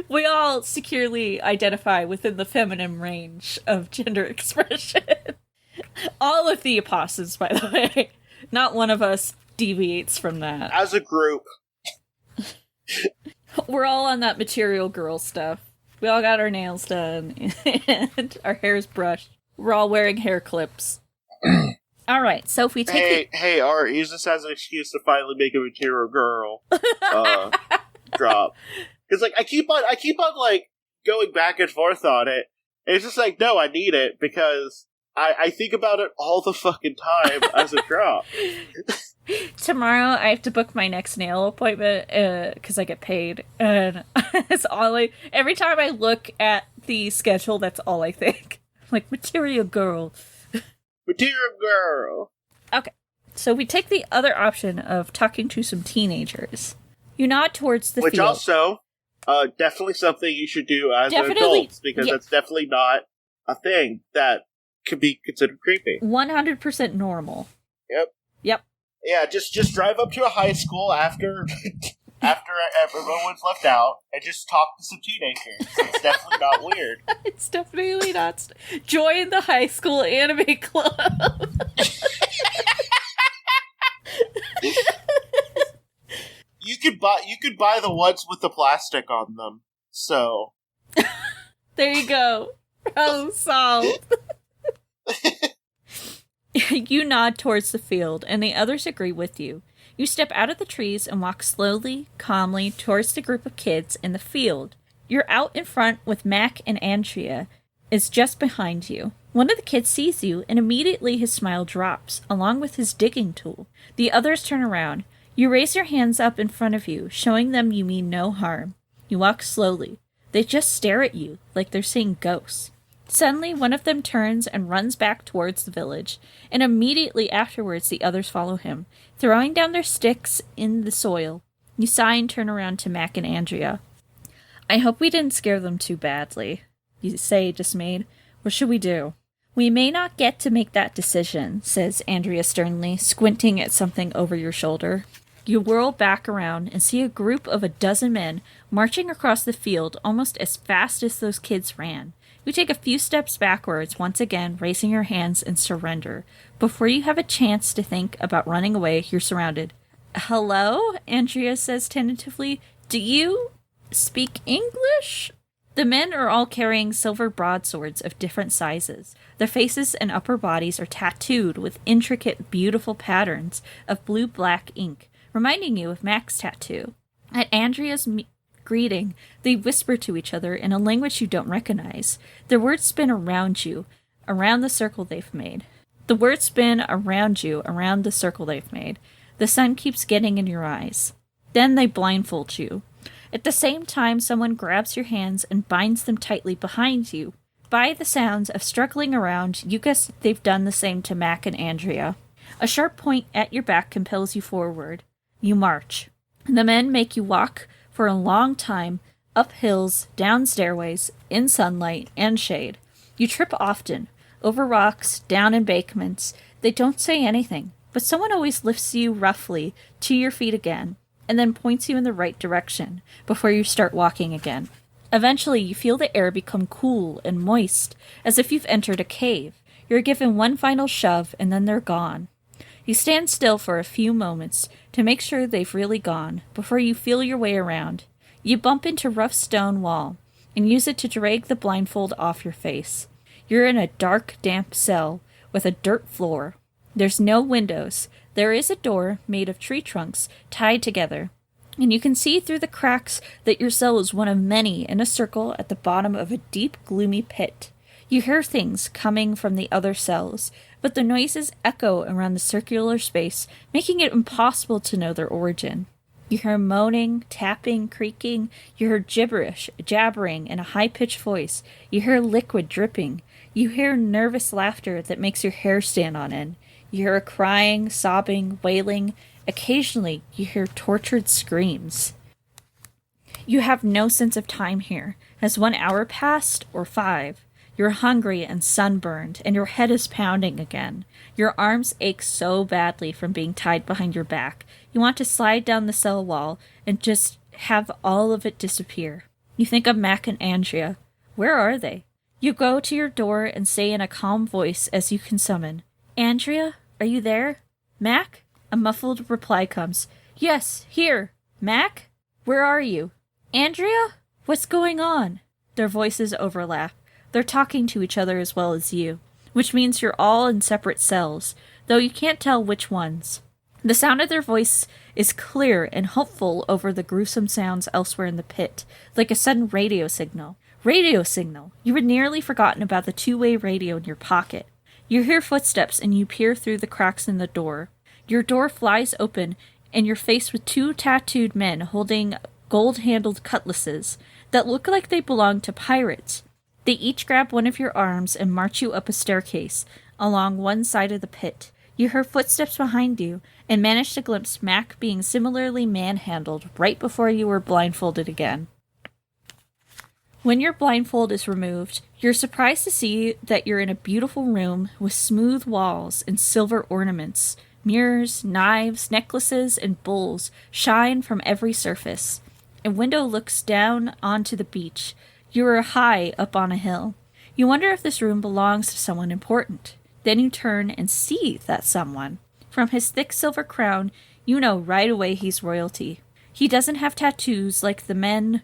We all securely identify within the feminine range of gender expression. All of the opossums, by the way. Not one of us deviates from that. As a group. We're all on that material girl stuff. We all got our nails done and our hair's brushed. We're all wearing hair clips. Alright, so if we take Hey, Art, use this as an excuse to finally make a material girl drop. Because I keep on like going back and forth on it. And it's just like, no, I need it because I think about it all the fucking time as a drop. Tomorrow I have to book my next nail appointment because I get paid, and it's all every time I look at the schedule, that's all I think. Like, material girl. Material girl. Okay, so we take the other option of talking to some teenagers. You nod towards the Which field. also, definitely something you should do as an adult, because that's definitely not a thing that could be considered creepy. 100% normal. Yep. Yeah, just drive up to a high school after everyone's left out and just talk to some teenagers. It's definitely not weird. It's definitely not. Join the high school anime club. You could buy the ones with the plastic on them. So there you go. Problem solved. You nod towards the field, and the others agree with you. You step out of the trees and walk slowly, calmly towards the group of kids in the field. You're out in front with Mac, and Andrea is just behind you. One of the kids sees you, and immediately his smile drops, along with his digging tool. The others turn around. You raise your hands up in front of you, showing them you mean no harm. You walk slowly. They just stare at you, like they're seeing ghosts. Suddenly, one of them turns and runs back towards the village, and immediately afterwards the others follow him, throwing down their sticks in the soil. You sigh and turn around to Mac and Andrea. I hope we didn't scare them too badly, you say, dismayed. What should we do? We may not get to make that decision, says Andrea sternly, squinting at something over your shoulder. You whirl back around and see a group of 12 men marching across the field almost as fast as those kids ran. You take a few steps backwards, once again raising your hands in surrender. Before you have a chance to think about running away, you're surrounded. Hello? Andrea says tentatively. Do you speak English? The men are all carrying silver broadswords of different sizes. Their faces and upper bodies are tattooed with intricate, beautiful patterns of blue-black ink, reminding you of Mac's tattoo. At Andrea's greeting, they whisper to each other in a language you don't recognize. Their words spin around you, around the circle they've made. The words spin around you, around the circle they've made. The sun keeps getting in your eyes. Then they blindfold you. At the same time, someone grabs your hands and binds them tightly behind you. By the sounds of struggling around, you guess they've done the same to Mac and Andrea. A sharp point at your back compels you forward. You march. The men make you walk for a long time, up hills, down stairways, in sunlight and shade. You trip often, over rocks, down embankments. They don't say anything, but someone always lifts you roughly to your feet again, and then points you in the right direction before you start walking again. Eventually, you feel the air become cool and moist, as if you've entered a cave. You're given one final shove, and then they're gone. You stand still for a few moments to make sure they've really gone, before you feel your way around. You bump into rough stone wall, and use it to drag the blindfold off your face. You're in a dark, damp cell, with a dirt floor. There's no windows. There is a door made of tree trunks tied together, and you can see through the cracks that your cell is one of many in a circle at the bottom of a deep, gloomy pit. You hear things coming from the other cells, but the noises echo around the circular space, making it impossible to know their origin. You hear moaning, tapping, creaking. You hear gibberish, jabbering in a high-pitched voice. You hear liquid dripping. You hear nervous laughter that makes your hair stand on end. You hear crying, sobbing, wailing. Occasionally, you hear tortured screams. You have no sense of time here. Has 1 hour passed, or 5? You're hungry and sunburned, and your head is pounding again. Your arms ache so badly from being tied behind your back. You want to slide down the cell wall and just have all of it disappear. You think of Mac and Andrea. Where are they? You go to your door and say in a calm voice as you can summon, Andrea, are you there? Mac? A muffled reply comes. Yes, here. Mac? Where are you? Andrea? What's going on? Their voices overlap. They're talking to each other as well as you, which means you're all in separate cells, though you can't tell which ones. The sound of their voice is clear and hopeful over the gruesome sounds elsewhere in the pit, like a sudden radio signal. Radio signal! You had nearly forgotten about the two-way radio in your pocket. You hear footsteps and you peer through the cracks in the door. Your door flies open and you're faced with 2 tattooed men holding gold-handled cutlasses that look like they belong to pirates. They each grab one of your arms and march you up a staircase along one side of the pit. You hear footsteps behind you and manage to glimpse Mac being similarly manhandled right before you were blindfolded again. When your blindfold is removed, you're surprised to see that you're in a beautiful room with smooth walls and silver ornaments. Mirrors, knives, necklaces, and bowls shine from every surface. A window looks down onto the beach. You are high up on a hill. You wonder if this room belongs to someone important. Then you turn and see that someone. From his thick silver crown, you know right away he's royalty. He doesn't have tattoos like the men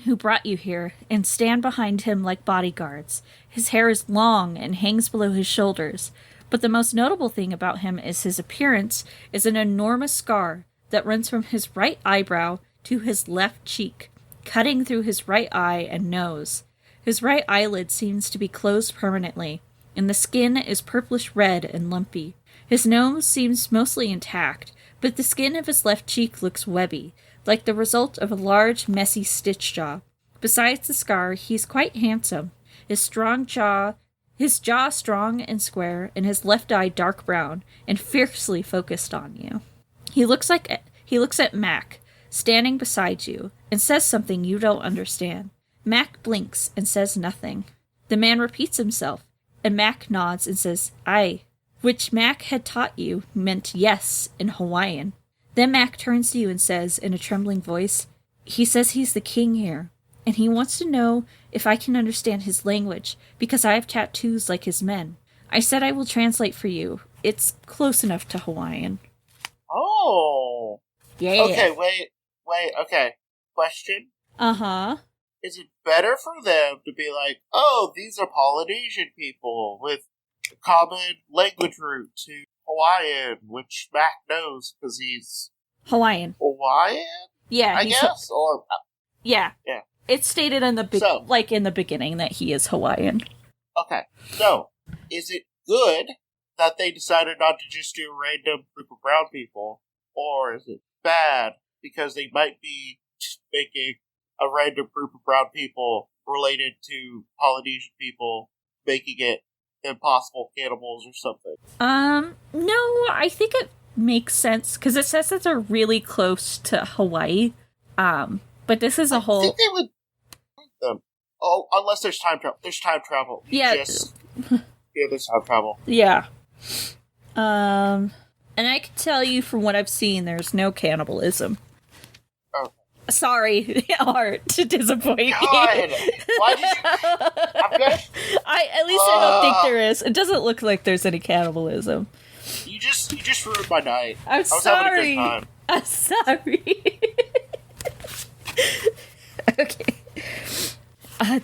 who brought you here and stand behind him like bodyguards. His hair is long and hangs below his shoulders. But the most notable thing about him is his appearance is an enormous scar that runs from his right eyebrow to his left cheek, cutting through his right eye and nose. His right eyelid seems to be closed permanently, and the skin is purplish red and lumpy. His nose seems mostly intact, but the skin of his left cheek looks webby, like the result of a large, messy stitch job. Besides the scar, he's quite handsome. His jaw strong and square, and his left eye dark brown and fiercely focused on you. He looks at Mac, standing beside you, and says something you don't understand. Mac blinks and says nothing. The man repeats himself, and Mac nods and says, "Aye," which Mac had taught you meant yes in Hawaiian. Then Mac turns to you and says, in a trembling voice, he says he's the king here, and he wants to know if I can understand his language, because I have tattoos like his men. I said I will translate for you. It's close enough to Hawaiian. Oh. Yeah. Okay, wait, okay. Question? Uh-huh. Is it better for them to be like, oh, these are Polynesian people with a common language root to Hawaiian, which Mac knows because he's... Hawaiian? Yeah, I guess? Or... Yeah. Yeah. It's stated in the in the beginning that he is Hawaiian. Okay. So, is it good that they decided not to just do a random group of brown people, or is it bad because they might be making a random group of brown people related to Polynesian people, making it impossible cannibals or something? No, I think it makes sense, because it says that they're really close to Hawaii, but this is a whole... I think they would... Oh, unless there's time travel. There's time travel. Yeah. Yeah, there's time travel. Yeah. And I can tell you from what I've seen, there's no cannibalism. Oh. Sorry, Art, to disappoint you. God! Why did you... At least I don't think there is. It doesn't look like there's any cannibalism. You just ruined my night. I was sorry. Having a good time. I'm sorry. Okay.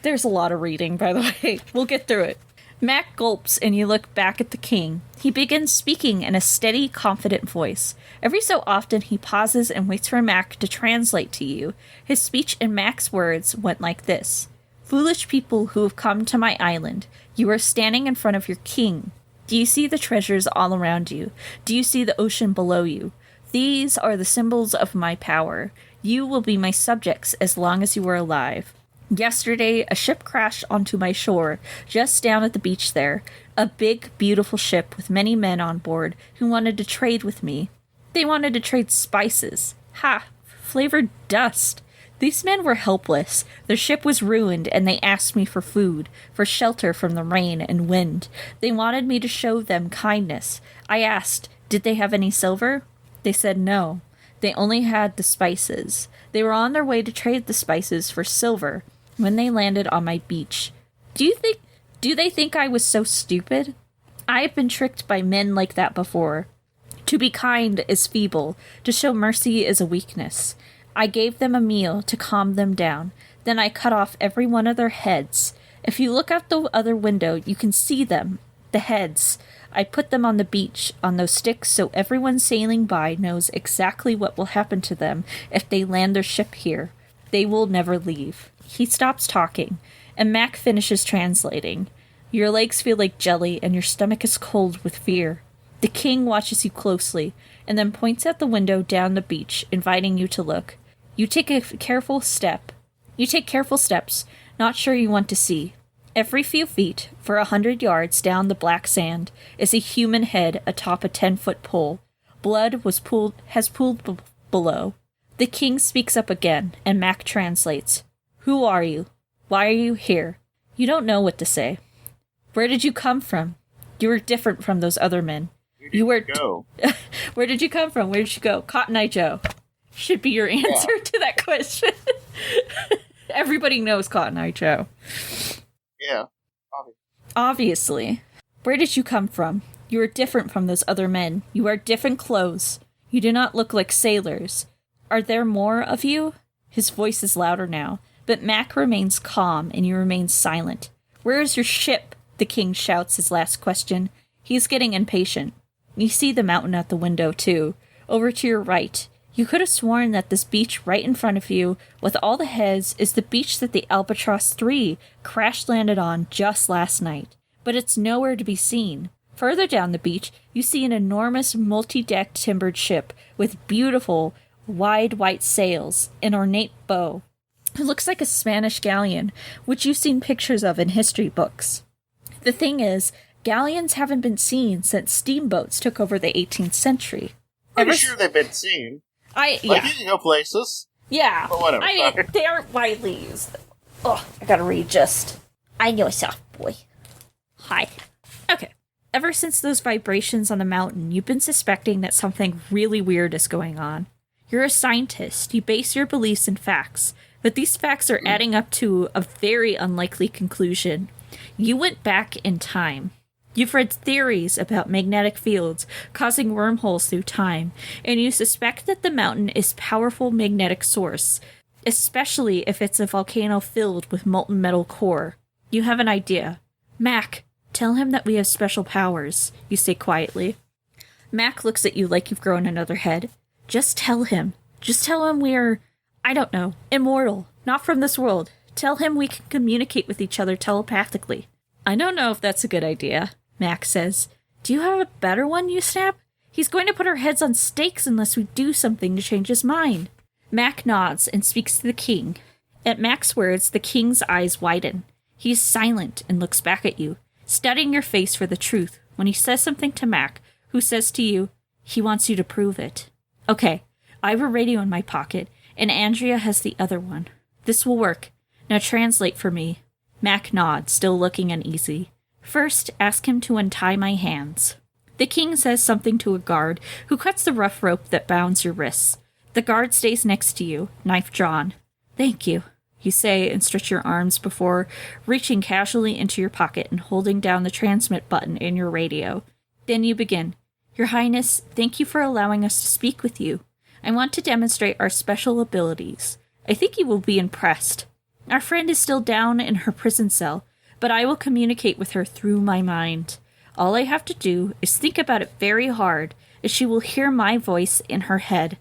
There's a lot of reading, by the way. We'll get through it. Mac gulps and you look back at the king. He begins speaking in a steady, confident voice. Every so often he pauses and waits for Mac to translate to you. His speech in Mac's words went like this. Foolish people who have come to my island, you are standing in front of your king. Do you see the treasures all around you? Do you see the ocean below you? These are the symbols of my power. You will be my subjects as long as you are alive. Yesterday, a ship crashed onto my shore, just down at the beach there. A big, beautiful ship with many men on board who wanted to trade with me. They wanted to trade spices. Ha! Flavored dust. These men were helpless. Their ship was ruined, and they asked me for food, for shelter from the rain and wind. They wanted me to show them kindness. I asked, did they have any silver? They said no. They only had the spices. They were on their way to trade the spices for silver when they landed on my beach. Do they think I was so stupid? I have been tricked by men like that before. To be kind is feeble. To show mercy is a weakness. I gave them a meal to calm them down. Then I cut off every one of their heads. If you look out the other window, you can see them. The heads. I put them on the beach, on those sticks, so everyone sailing by knows exactly what will happen to them if they land their ship here. They will never leave. He stops talking, and Mac finishes translating. Your legs feel like jelly, and your stomach is cold with fear. The king watches you closely, and then points out the window down the beach, inviting you to look. You take careful steps, not sure you want to see. Every few feet, for 100 yards down the black sand, is a human head atop a 10-foot pole. Blood has pooled below. The king speaks up again, and Mac translates. Who are you? Why are you here? You don't know what to say. Where did you come from? You were different from those other men. Where did you go? Where did you come from? Where did you go? Cotton Eye Joe. Should be your answer to that question. Everybody knows Cotton Eye Joe. Yeah. Obviously. Where did you come from? You are different from those other men. You wear different clothes. You do not look like sailors. Are there more of you? His voice is louder now, but Mac remains calm and you remain silent. Where is your ship? The king shouts his last question. He's getting impatient. You see the mountain at the window, too. Over to your right. You could have sworn that this beach right in front of you, with all the heads, is the beach that the Albatross 3 crash-landed on just last night. But it's nowhere to be seen. Further down the beach, you see an enormous multi-decked timbered ship with beautiful, wide white sails, an ornate bow. It looks like a Spanish galleon, which you've seen pictures of in history books. The thing is, galleons haven't been seen since steamboats took over the 18th century. Pretty sure they've been seen. Yeah. You can go places. Yeah. But whatever. I mean, they aren't widely used. Oh, I gotta read just. I know a soft boy. Hi. Okay. Ever since those vibrations on the mountain, you've been suspecting that something really weird is going on. You're a scientist. You base your beliefs in facts. But these facts are adding up to a very unlikely conclusion. You went back in time. You've read theories about magnetic fields causing wormholes through time, and you suspect that the mountain is a powerful magnetic source, especially if it's a volcano filled with molten metal core. You have an idea. Mac, tell him that we have special powers, you say quietly. Mac looks at you like you've grown another head. Just tell him. Just tell him we're, I don't know, immortal, not from this world. Tell him we can communicate with each other telepathically. I don't know if that's a good idea, Mac says. Do you have a better one, you snap? He's going to put our heads on stakes unless we do something to change his mind. Mac nods and speaks to the king. At Mac's words, the king's eyes widen. He is silent and looks back at you, studying your face for the truth, when he says something to Mac, who says to you, he wants you to prove it. Okay, I have a radio in my pocket, and Andrea has the other one. This will work. Now translate for me. Mac nods, still looking uneasy. First, ask him to untie my hands. The king says something to a guard, who cuts the rough rope that bounds your wrists. The guard stays next to you, knife drawn. Thank you, you say and stretch your arms before reaching casually into your pocket and holding down the transmit button in your radio. Then you begin. Your Highness, thank you for allowing us to speak with you. I want to demonstrate our special abilities. I think you will be impressed. Our friend is still down in her prison cell, but I will communicate with her through my mind. All I have to do is think about it very hard, and she will hear my voice in her head.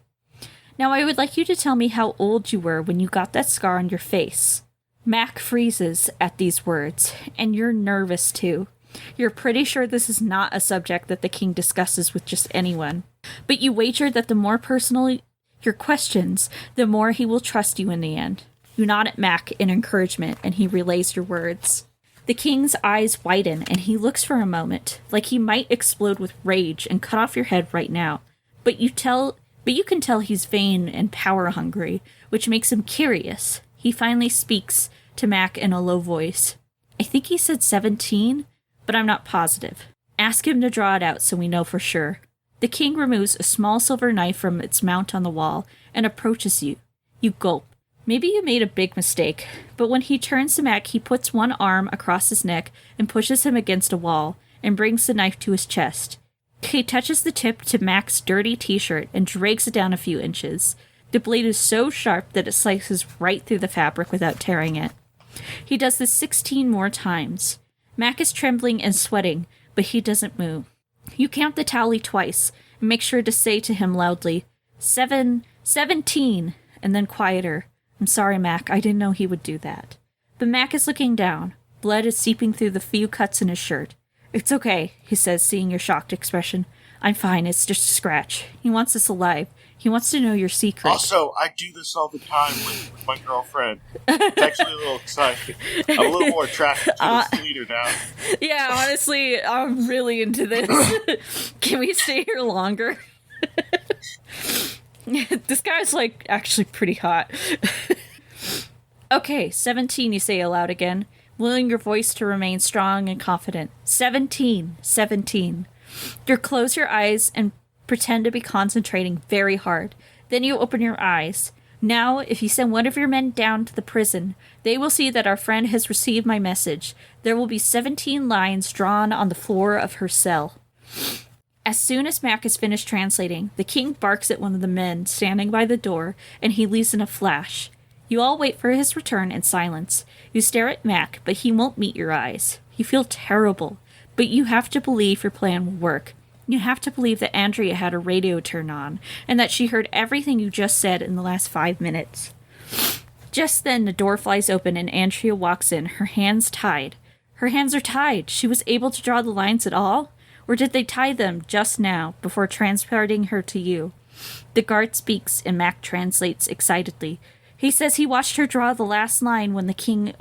Now I would like you to tell me how old you were when you got that scar on your face." Mac freezes at these words, and you're nervous too. You're pretty sure this is not a subject that the king discusses with just anyone. But you wager that the more personal your questions, the more he will trust you in the end. You nod at Mac in encouragement, and he relays your words. The king's eyes widen, and he looks for a moment, like he might explode with rage and cut off your head right now. But you can tell he's vain and power-hungry, which makes him curious. He finally speaks to Mac in a low voice. I think he said 17, but I'm not positive. Ask him to draw it out so we know for sure. The king removes a small silver knife from its mount on the wall and approaches you. You gulp. Maybe you made a big mistake, but when he turns to Mac, he puts one arm across his neck and pushes him against a wall and brings the knife to his chest. He touches the tip to Mac's dirty t-shirt and drags it down a few inches. The blade is so sharp that it slices right through the fabric without tearing it. He does this 16 more times. Mac is trembling and sweating, but he doesn't move. You count the tally twice and make sure to say to him loudly, 17, and then quieter. I'm sorry, Mac, I didn't know he would do that. But Mac is looking down. Blood is seeping through the few cuts in his shirt. It's okay, he says, seeing your shocked expression. I'm fine, it's just a scratch. He wants us alive. He wants to know your secret. Also, I do this all the time with my girlfriend. It's actually a little exciting. I'm a little more attracted to this leader now. Yeah, honestly, I'm really into this. Can we stay here longer? This guy's, actually pretty hot. Okay, 17, you say aloud again, willing your voice to remain strong and confident. 17. You close your eyes and pretend to be concentrating very hard. Then you open your eyes. Now, if you send one of your men down to the prison, they will see that our friend has received my message. There will be 17 lines drawn on the floor of her cell. As soon as Mac is finished translating, the king barks at one of the men standing by the door, and he leaves in a flash. You all wait for his return in silence. You stare at Mac, but he won't meet your eyes. You feel terrible, but you have to believe your plan will work. You have to believe that Andrea had her radio turned on, and that she heard everything you just said in the last 5 minutes. Just then, the door flies open and Andrea walks in, her hands tied. Her hands are tied. She was able to draw the lines at all? Or did they tie them just now, before transporting her to you? The guard speaks, and Mac translates excitedly. He says he watched her draw the last line when the king...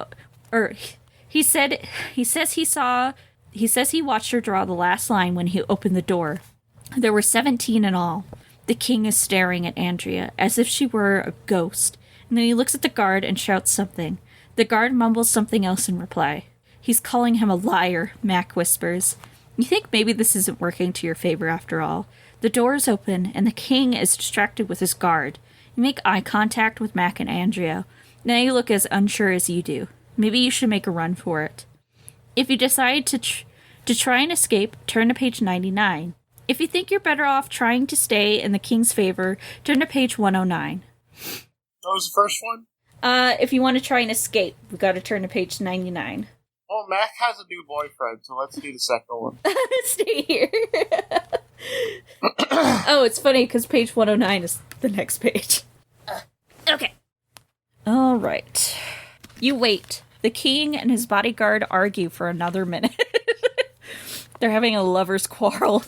He says he watched her draw the last line when he opened the door. There were 17 in all. The king is staring at Andrea, as if she were a ghost, and then he looks at the guard and shouts something. The guard mumbles something else in reply. He's calling him a liar, Mac whispers. You think maybe this isn't working to your favor after all. The door is open, and the king is distracted with his guard. You make eye contact with Mac and Andrea. Now you look as unsure as you do. Maybe you should make a run for it. If you decide to try and escape, turn to page 99. If you think you're better off trying to stay in the king's favor, turn to page 109. What was the first one? If you want to try and escape, we've got to turn to page 99. Well, Mac has a new boyfriend, so let's do the second one. Stay here. Oh, it's funny, because page 109 is the next page. Okay. All right. You wait. The king and his bodyguard argue for another minute. They're having a lover's quarrel.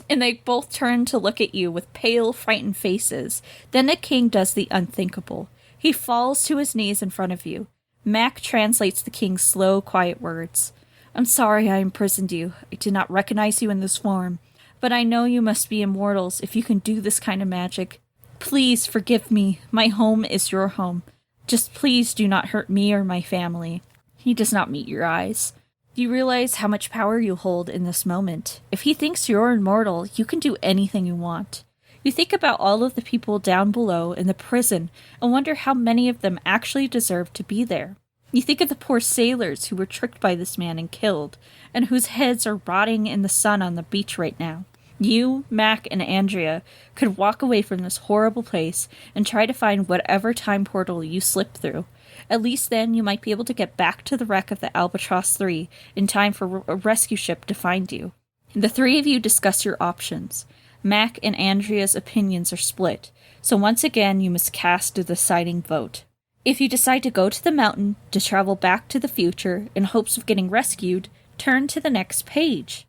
And they both turn to look at you with pale, frightened faces. Then the king does the unthinkable. He falls to his knees in front of you. Mac translates the king's slow, quiet words. I'm sorry I imprisoned you. I did not recognize you in this form. But I know you must be immortals if you can do this kind of magic. Please forgive me. My home is your home. Just please do not hurt me or my family. He does not meet your eyes. You realize how much power you hold in this moment. If he thinks you're immortal, you can do anything you want. You think about all of the people down below in the prison and wonder how many of them actually deserve to be there. You think of the poor sailors who were tricked by this man and killed, and whose heads are rotting in the sun on the beach right now. You, Mac, and Andrea could walk away from this horrible place and try to find whatever time portal you slip through. At least then you might be able to get back to the wreck of the Albatross 3 in time for a rescue ship to find you. The three of you discuss your options. Mac and Andrea's opinions are split, so once again you must cast a deciding vote. If you decide to go to the mountain to travel back to the future in hopes of getting rescued, turn to the next page.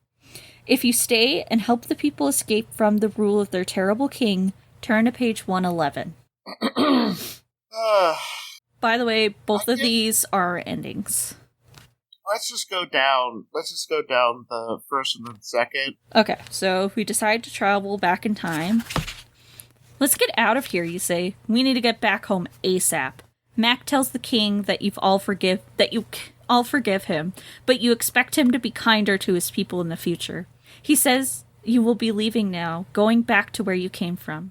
If you stay and help the people escape from the rule of their terrible king, turn to page 111. By the way, both of these are endings. Let's just go down the first and the second. Okay, so if we decide to travel back in time, let's get out of here, you say. We need to get back home ASAP. Mac tells the king that you all forgive him, but you expect him to be kinder to his people in the future. He says you will be leaving now, going back to where you came from.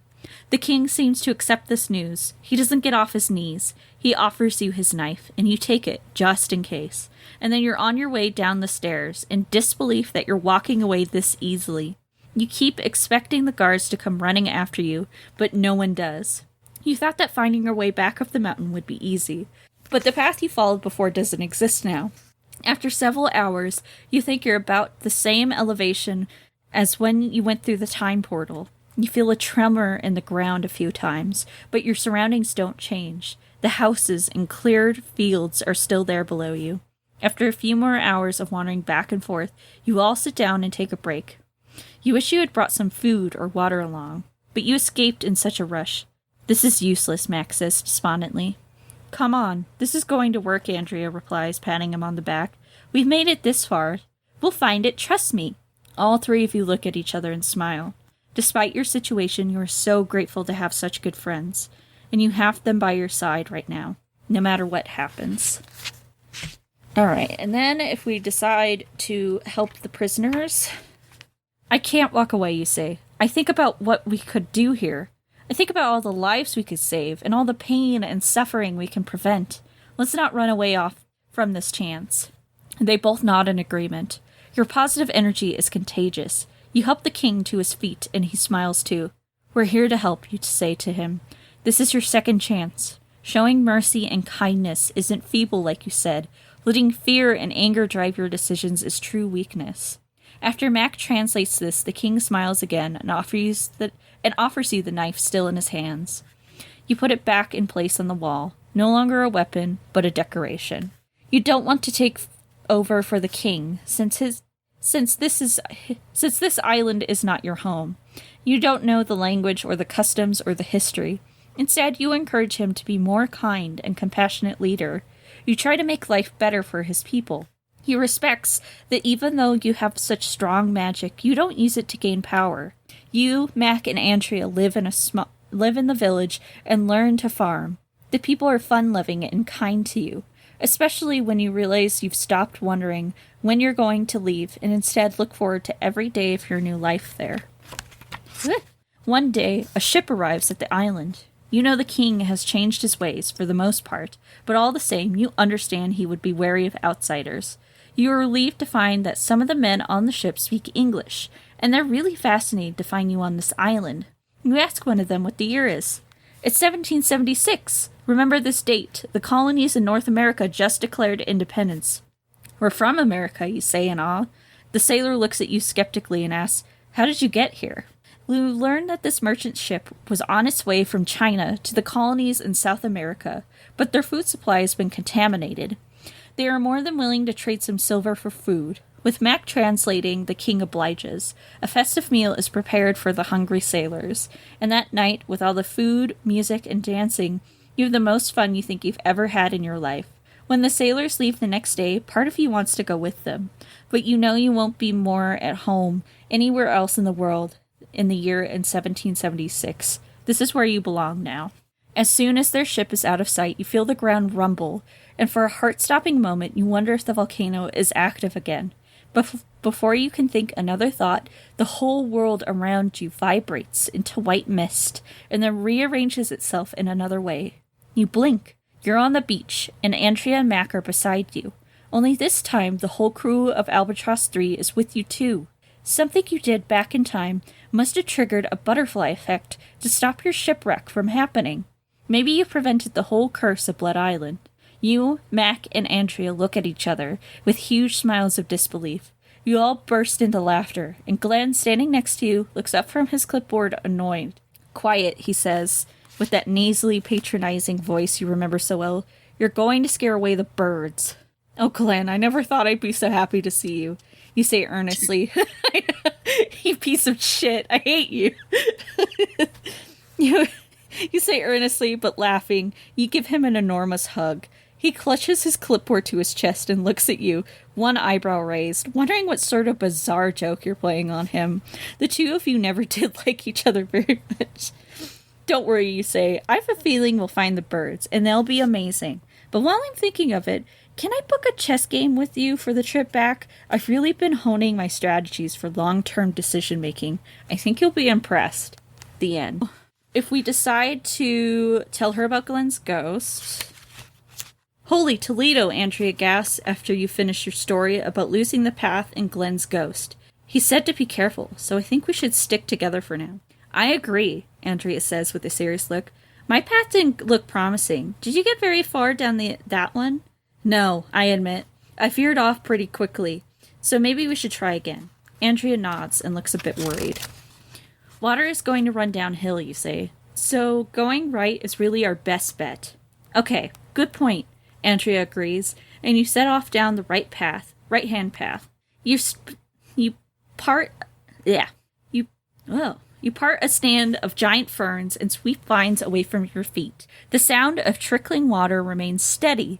The king seems to accept this news. He doesn't get off his knees. He offers you his knife, and you take it, just in case. And then you're on your way down the stairs, in disbelief that you're walking away this easily. You keep expecting the guards to come running after you, but no one does. You thought that finding your way back up the mountain would be easy, but the path you followed before doesn't exist now. After several hours, you think you're about the same elevation as when you went through the time portal. You feel a tremor in the ground a few times, but your surroundings don't change. The houses and cleared fields are still there below you. After a few more hours of wandering back and forth, you all sit down and take a break. You wish you had brought some food or water along, but you escaped in such a rush. This is useless, Max says despondently. Come on, this is going to work, Andrea replies, patting him on the back. We've made it this far. We'll find it, trust me. All three of you look at each other and smile. Despite your situation, you are so grateful to have such good friends, and you have them by your side right now, no matter what happens. Alright, and then if we decide to help the prisoners, I can't walk away, you say. I think about what we could do here. I think about all the lives we could save, and all the pain and suffering we can prevent. Let's not run away off from this chance. They both nod in agreement. Your positive energy is contagious. You help the king to his feet, and he smiles too. We're here to help you, to say to him. This is your second chance. Showing mercy and kindness isn't feeble, like you said. Letting fear and anger drive your decisions is true weakness. After Mac translates this, the king smiles again and offers you the knife still in his hands. You put it back in place on the wall, no longer a weapon, but a decoration. You don't want to take over for the king, since this island is not your home. You don't know the language or the customs or the history. Instead, you encourage him to be more kind and compassionate leader. You try to make life better for his people. He respects that even though you have such strong magic, you don't use it to gain power. You, Mac, and Andrea live in the village and learn to farm. The people are fun-loving and kind to you, especially when you realize you've stopped wondering when you're going to leave and instead look forward to every day of your new life there. One day, a ship arrives at the island. You know the king has changed his ways, for the most part, but all the same, you understand he would be wary of outsiders. You are relieved to find that some of the men on the ship speak English, and they're really fascinated to find you on this island. You ask one of them what the year is. It's 1776. Remember this date. The colonies in North America just declared independence. We're from America, you say in awe. The sailor looks at you skeptically and asks, how did you get here? You learn that this merchant ship was on its way from China to the colonies in South America, but their food supply has been contaminated. They are more than willing to trade some silver for food. With Mac translating, the king obliges. A festive meal is prepared for the hungry sailors, and that night, with all the food, music, and dancing, you have the most fun you think you've ever had in your life. When the sailors leave the next day, part of you wants to go with them, but you know you won't be more at home anywhere else in the world in the year in 1776. This is where you belong now. As soon as their ship is out of sight, you feel the ground rumble, and for a heart-stopping moment, you wonder if the volcano is active again. But before you can think another thought, the whole world around you vibrates into white mist, and then rearranges itself in another way. You blink. You're on the beach, and Andrea and Mac are beside you. Only this time, the whole crew of Albatross 3 is with you too. Something you did back in time must have triggered a butterfly effect to stop your shipwreck from happening. Maybe you prevented the whole curse of Blood Island. You, Mac, and Andrea look at each other with huge smiles of disbelief. You all burst into laughter, and Glenn, standing next to you, looks up from his clipboard annoyed. Quiet, he says, with that nasally, patronizing voice you remember so well. You're going to scare away the birds. Oh, Glenn, I never thought I'd be so happy to see you. You say earnestly. You piece of shit. I hate you. You say earnestly, but laughing. You give him an enormous hug. He clutches his clipboard to his chest and looks at you, one eyebrow raised, wondering what sort of bizarre joke you're playing on him. The two of you never did like each other very much. Don't worry, you say. I have a feeling we'll find the birds, and they'll be amazing. But while I'm thinking of it, can I book a chess game with you for the trip back? I've really been honing my strategies for long-term decision-making. I think you'll be impressed. The end. If we decide to tell her about Glenn's ghost... Holy Toledo, Andrea gasps after you finish your story about losing the path and Glenn's ghost. He said to be careful, so I think we should stick together for now. I agree, Andrea says with a serious look. My path didn't look promising. Did you get very far down that one? No, I admit. I veered off pretty quickly, so maybe we should try again. Andrea nods and looks a bit worried. Water is going to run downhill, you say. So going right is really our best bet. Okay, good point. Andrea agrees, and you set off down the right-hand path. You part a stand of giant ferns and sweep vines away from your feet. The sound of trickling water remains steady.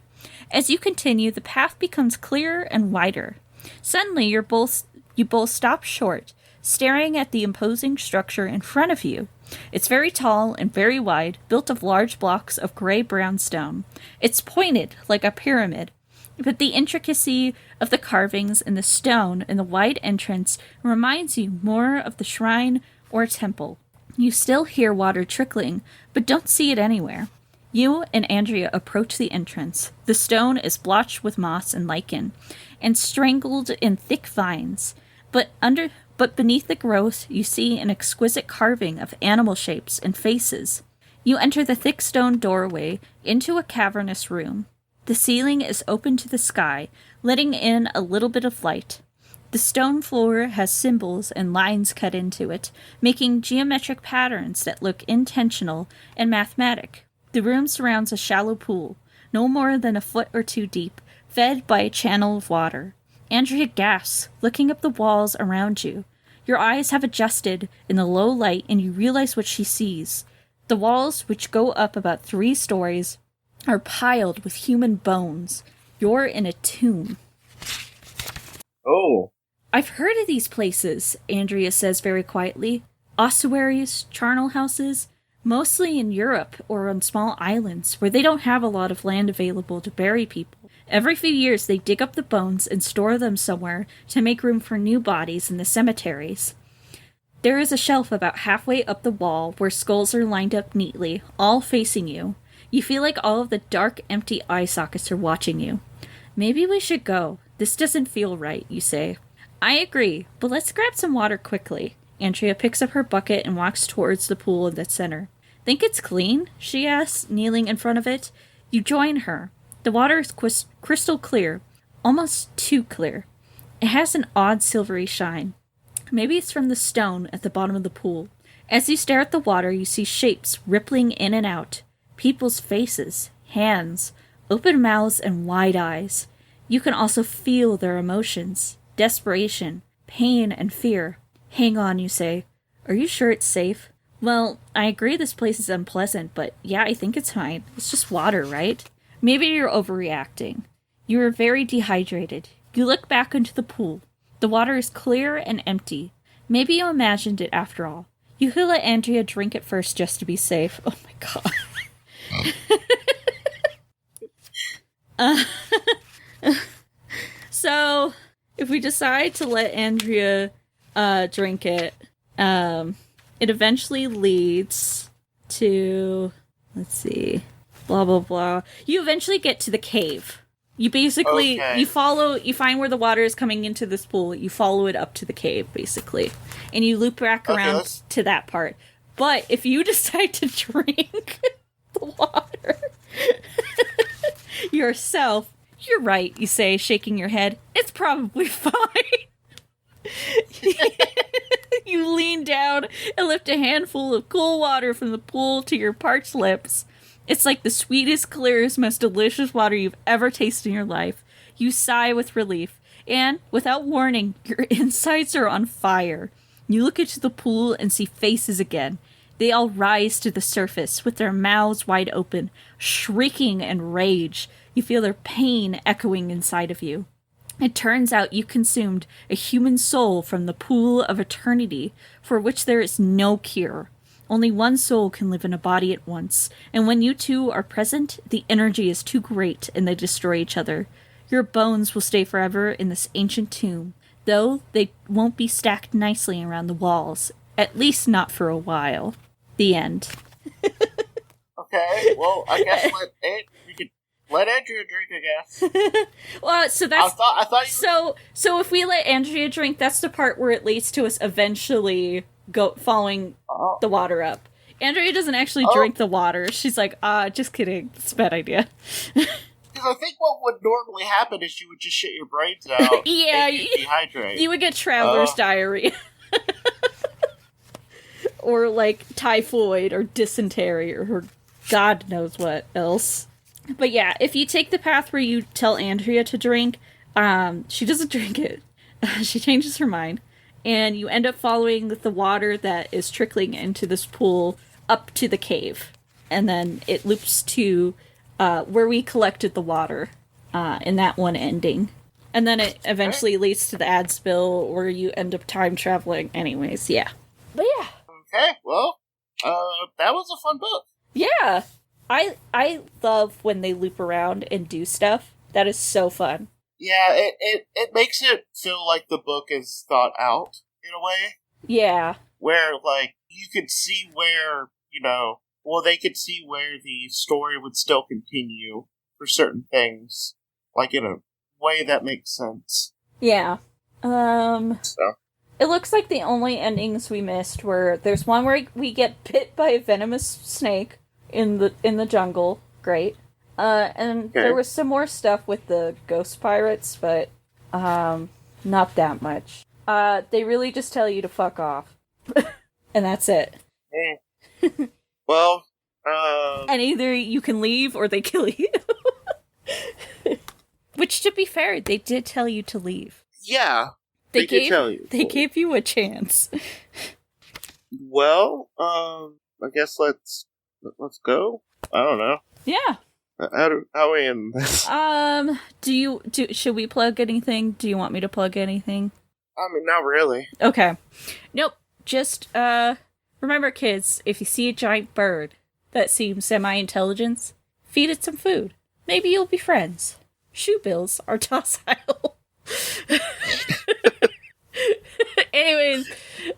As you continue, the path becomes clearer and wider. Suddenly, you both stop short, staring at the imposing structure in front of you. It's very tall and very wide, built of large blocks of gray-brown stone. It's pointed, like a pyramid, but the intricacy of the carvings in the stone and the wide entrance reminds you more of the shrine or temple. You still hear water trickling, but don't see it anywhere. You and Andrea approach the entrance. The stone is blotched with moss and lichen, and strangled in thick vines, but beneath the growth, you see an exquisite carving of animal shapes and faces. You enter the thick stone doorway into a cavernous room. The ceiling is open to the sky, letting in a little bit of light. The stone floor has symbols and lines cut into it, making geometric patterns that look intentional and mathematic. The room surrounds a shallow pool, no more than a foot or two deep, fed by a channel of water. Andrea gasps, looking up the walls around you. Your eyes have adjusted in the low light, and you realize what she sees. The walls, which go up about 3 stories, are piled with human bones. You're in a tomb. Oh. I've heard of these places, Andrea says very quietly. Ossuaries, charnel houses, mostly in Europe or on small islands where they don't have a lot of land available to bury people. Every few years they dig up the bones and store them somewhere to make room for new bodies in the cemeteries. There is a shelf about halfway up the wall where skulls are lined up neatly, all facing you. You feel like all of the dark, empty eye sockets are watching you. Maybe we should go. This doesn't feel right, you say. I agree, but let's grab some water quickly. Andrea picks up her bucket and walks towards the pool in the center. Think it's clean? She asks, kneeling in front of it. You join her. The water is crystal clear, almost too clear. It has an odd silvery shine. Maybe it's from the stone at the bottom of the pool. As you stare at the water, you see shapes rippling in and out. People's faces, hands, open mouths, and wide eyes. You can also feel their emotions, desperation, pain, and fear. Hang on, you say. Are you sure it's safe? Well, I agree this place is unpleasant, but yeah, I think it's fine. It's just water, right? Maybe you're overreacting. You are very dehydrated. You look back into the pool. The water is clear and empty. Maybe you imagined it after all. You could let Andrea drink it first just to be safe. Oh my god. So, if we decide to let Andrea drink it, it eventually leads to, let's see, blah, blah, blah. You eventually get to the cave. You basically, you find where the water is coming into this pool, you follow it up to the cave, basically. And you loop back around to that part. But if you decide to drink the water, yourself. You're right, you say, shaking your head. It's probably fine. You lean down and lift a handful of cool water from the pool to your parched lips. It's like the sweetest, clearest, most delicious water you've ever tasted in your life. You sigh with relief, and, without warning, your insides are on fire. You look into the pool and see faces again. They all rise to the surface with their mouths wide open, shrieking in rage. You feel their pain echoing inside of you. It turns out you consumed a human soul from the pool of eternity, for which there is no cure. Only one soul can live in a body at once, and when you two are present, the energy is too great and they destroy each other. Your bones will stay forever in this ancient tomb, though they won't be stacked nicely around the walls, at least not for a while. The end. Okay, well, I guess we could let Andrea drink, I guess. Well, so that's... I thought you So if we let Andrea drink, that's the part where it leads to us eventually following the water up. Andrea doesn't actually drink the water. She's like, just kidding. It's a bad idea. Because I think what would normally happen is you would just shit your brains out. Yeah. And dehydrate. You would get traveler's diarrhea. Or, like, typhoid or dysentery or God knows what else. But yeah, if you take the path where you tell Andrea to drink, she doesn't drink it. She changes her mind. And you end up following the water that is trickling into this pool up to the cave. And then it loops to where we collected the water in that one ending. And then it eventually leads to the ad spill where you end up time traveling anyways, yeah. But yeah. Okay, well, that was a fun book. Yeah. I love when they loop around and do stuff. That is so fun. Yeah, it makes it feel like the book is thought out, in a way. Yeah. Where, like, you could see where, they could see where the story would still continue for certain things. Like, in a way that makes sense. Yeah. So. It looks like the only endings we missed were, there's one where we get bit by a venomous snake in the jungle. Great. And there was some more stuff with the ghost pirates, but not that much. They really just tell you to fuck off. And that's it. Well, and either you can leave or they kill you. Which, to be fair, they did tell you to leave. Yeah. They gave you a chance. Well, I guess let's go. I don't know. Yeah. How we end this? Should we plug anything? Do you want me to plug anything? I mean, not really. Okay. Nope. Just, remember, kids, if you see a giant bird that seems semi-intelligent, feed it some food. Maybe you'll be friends. Shoe bills are docile. Anyways,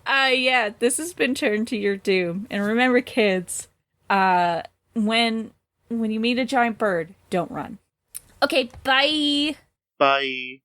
yeah, this has been Turned to Your Doom. And remember, kids, when you meet a giant bird, don't run. Okay, bye! Bye.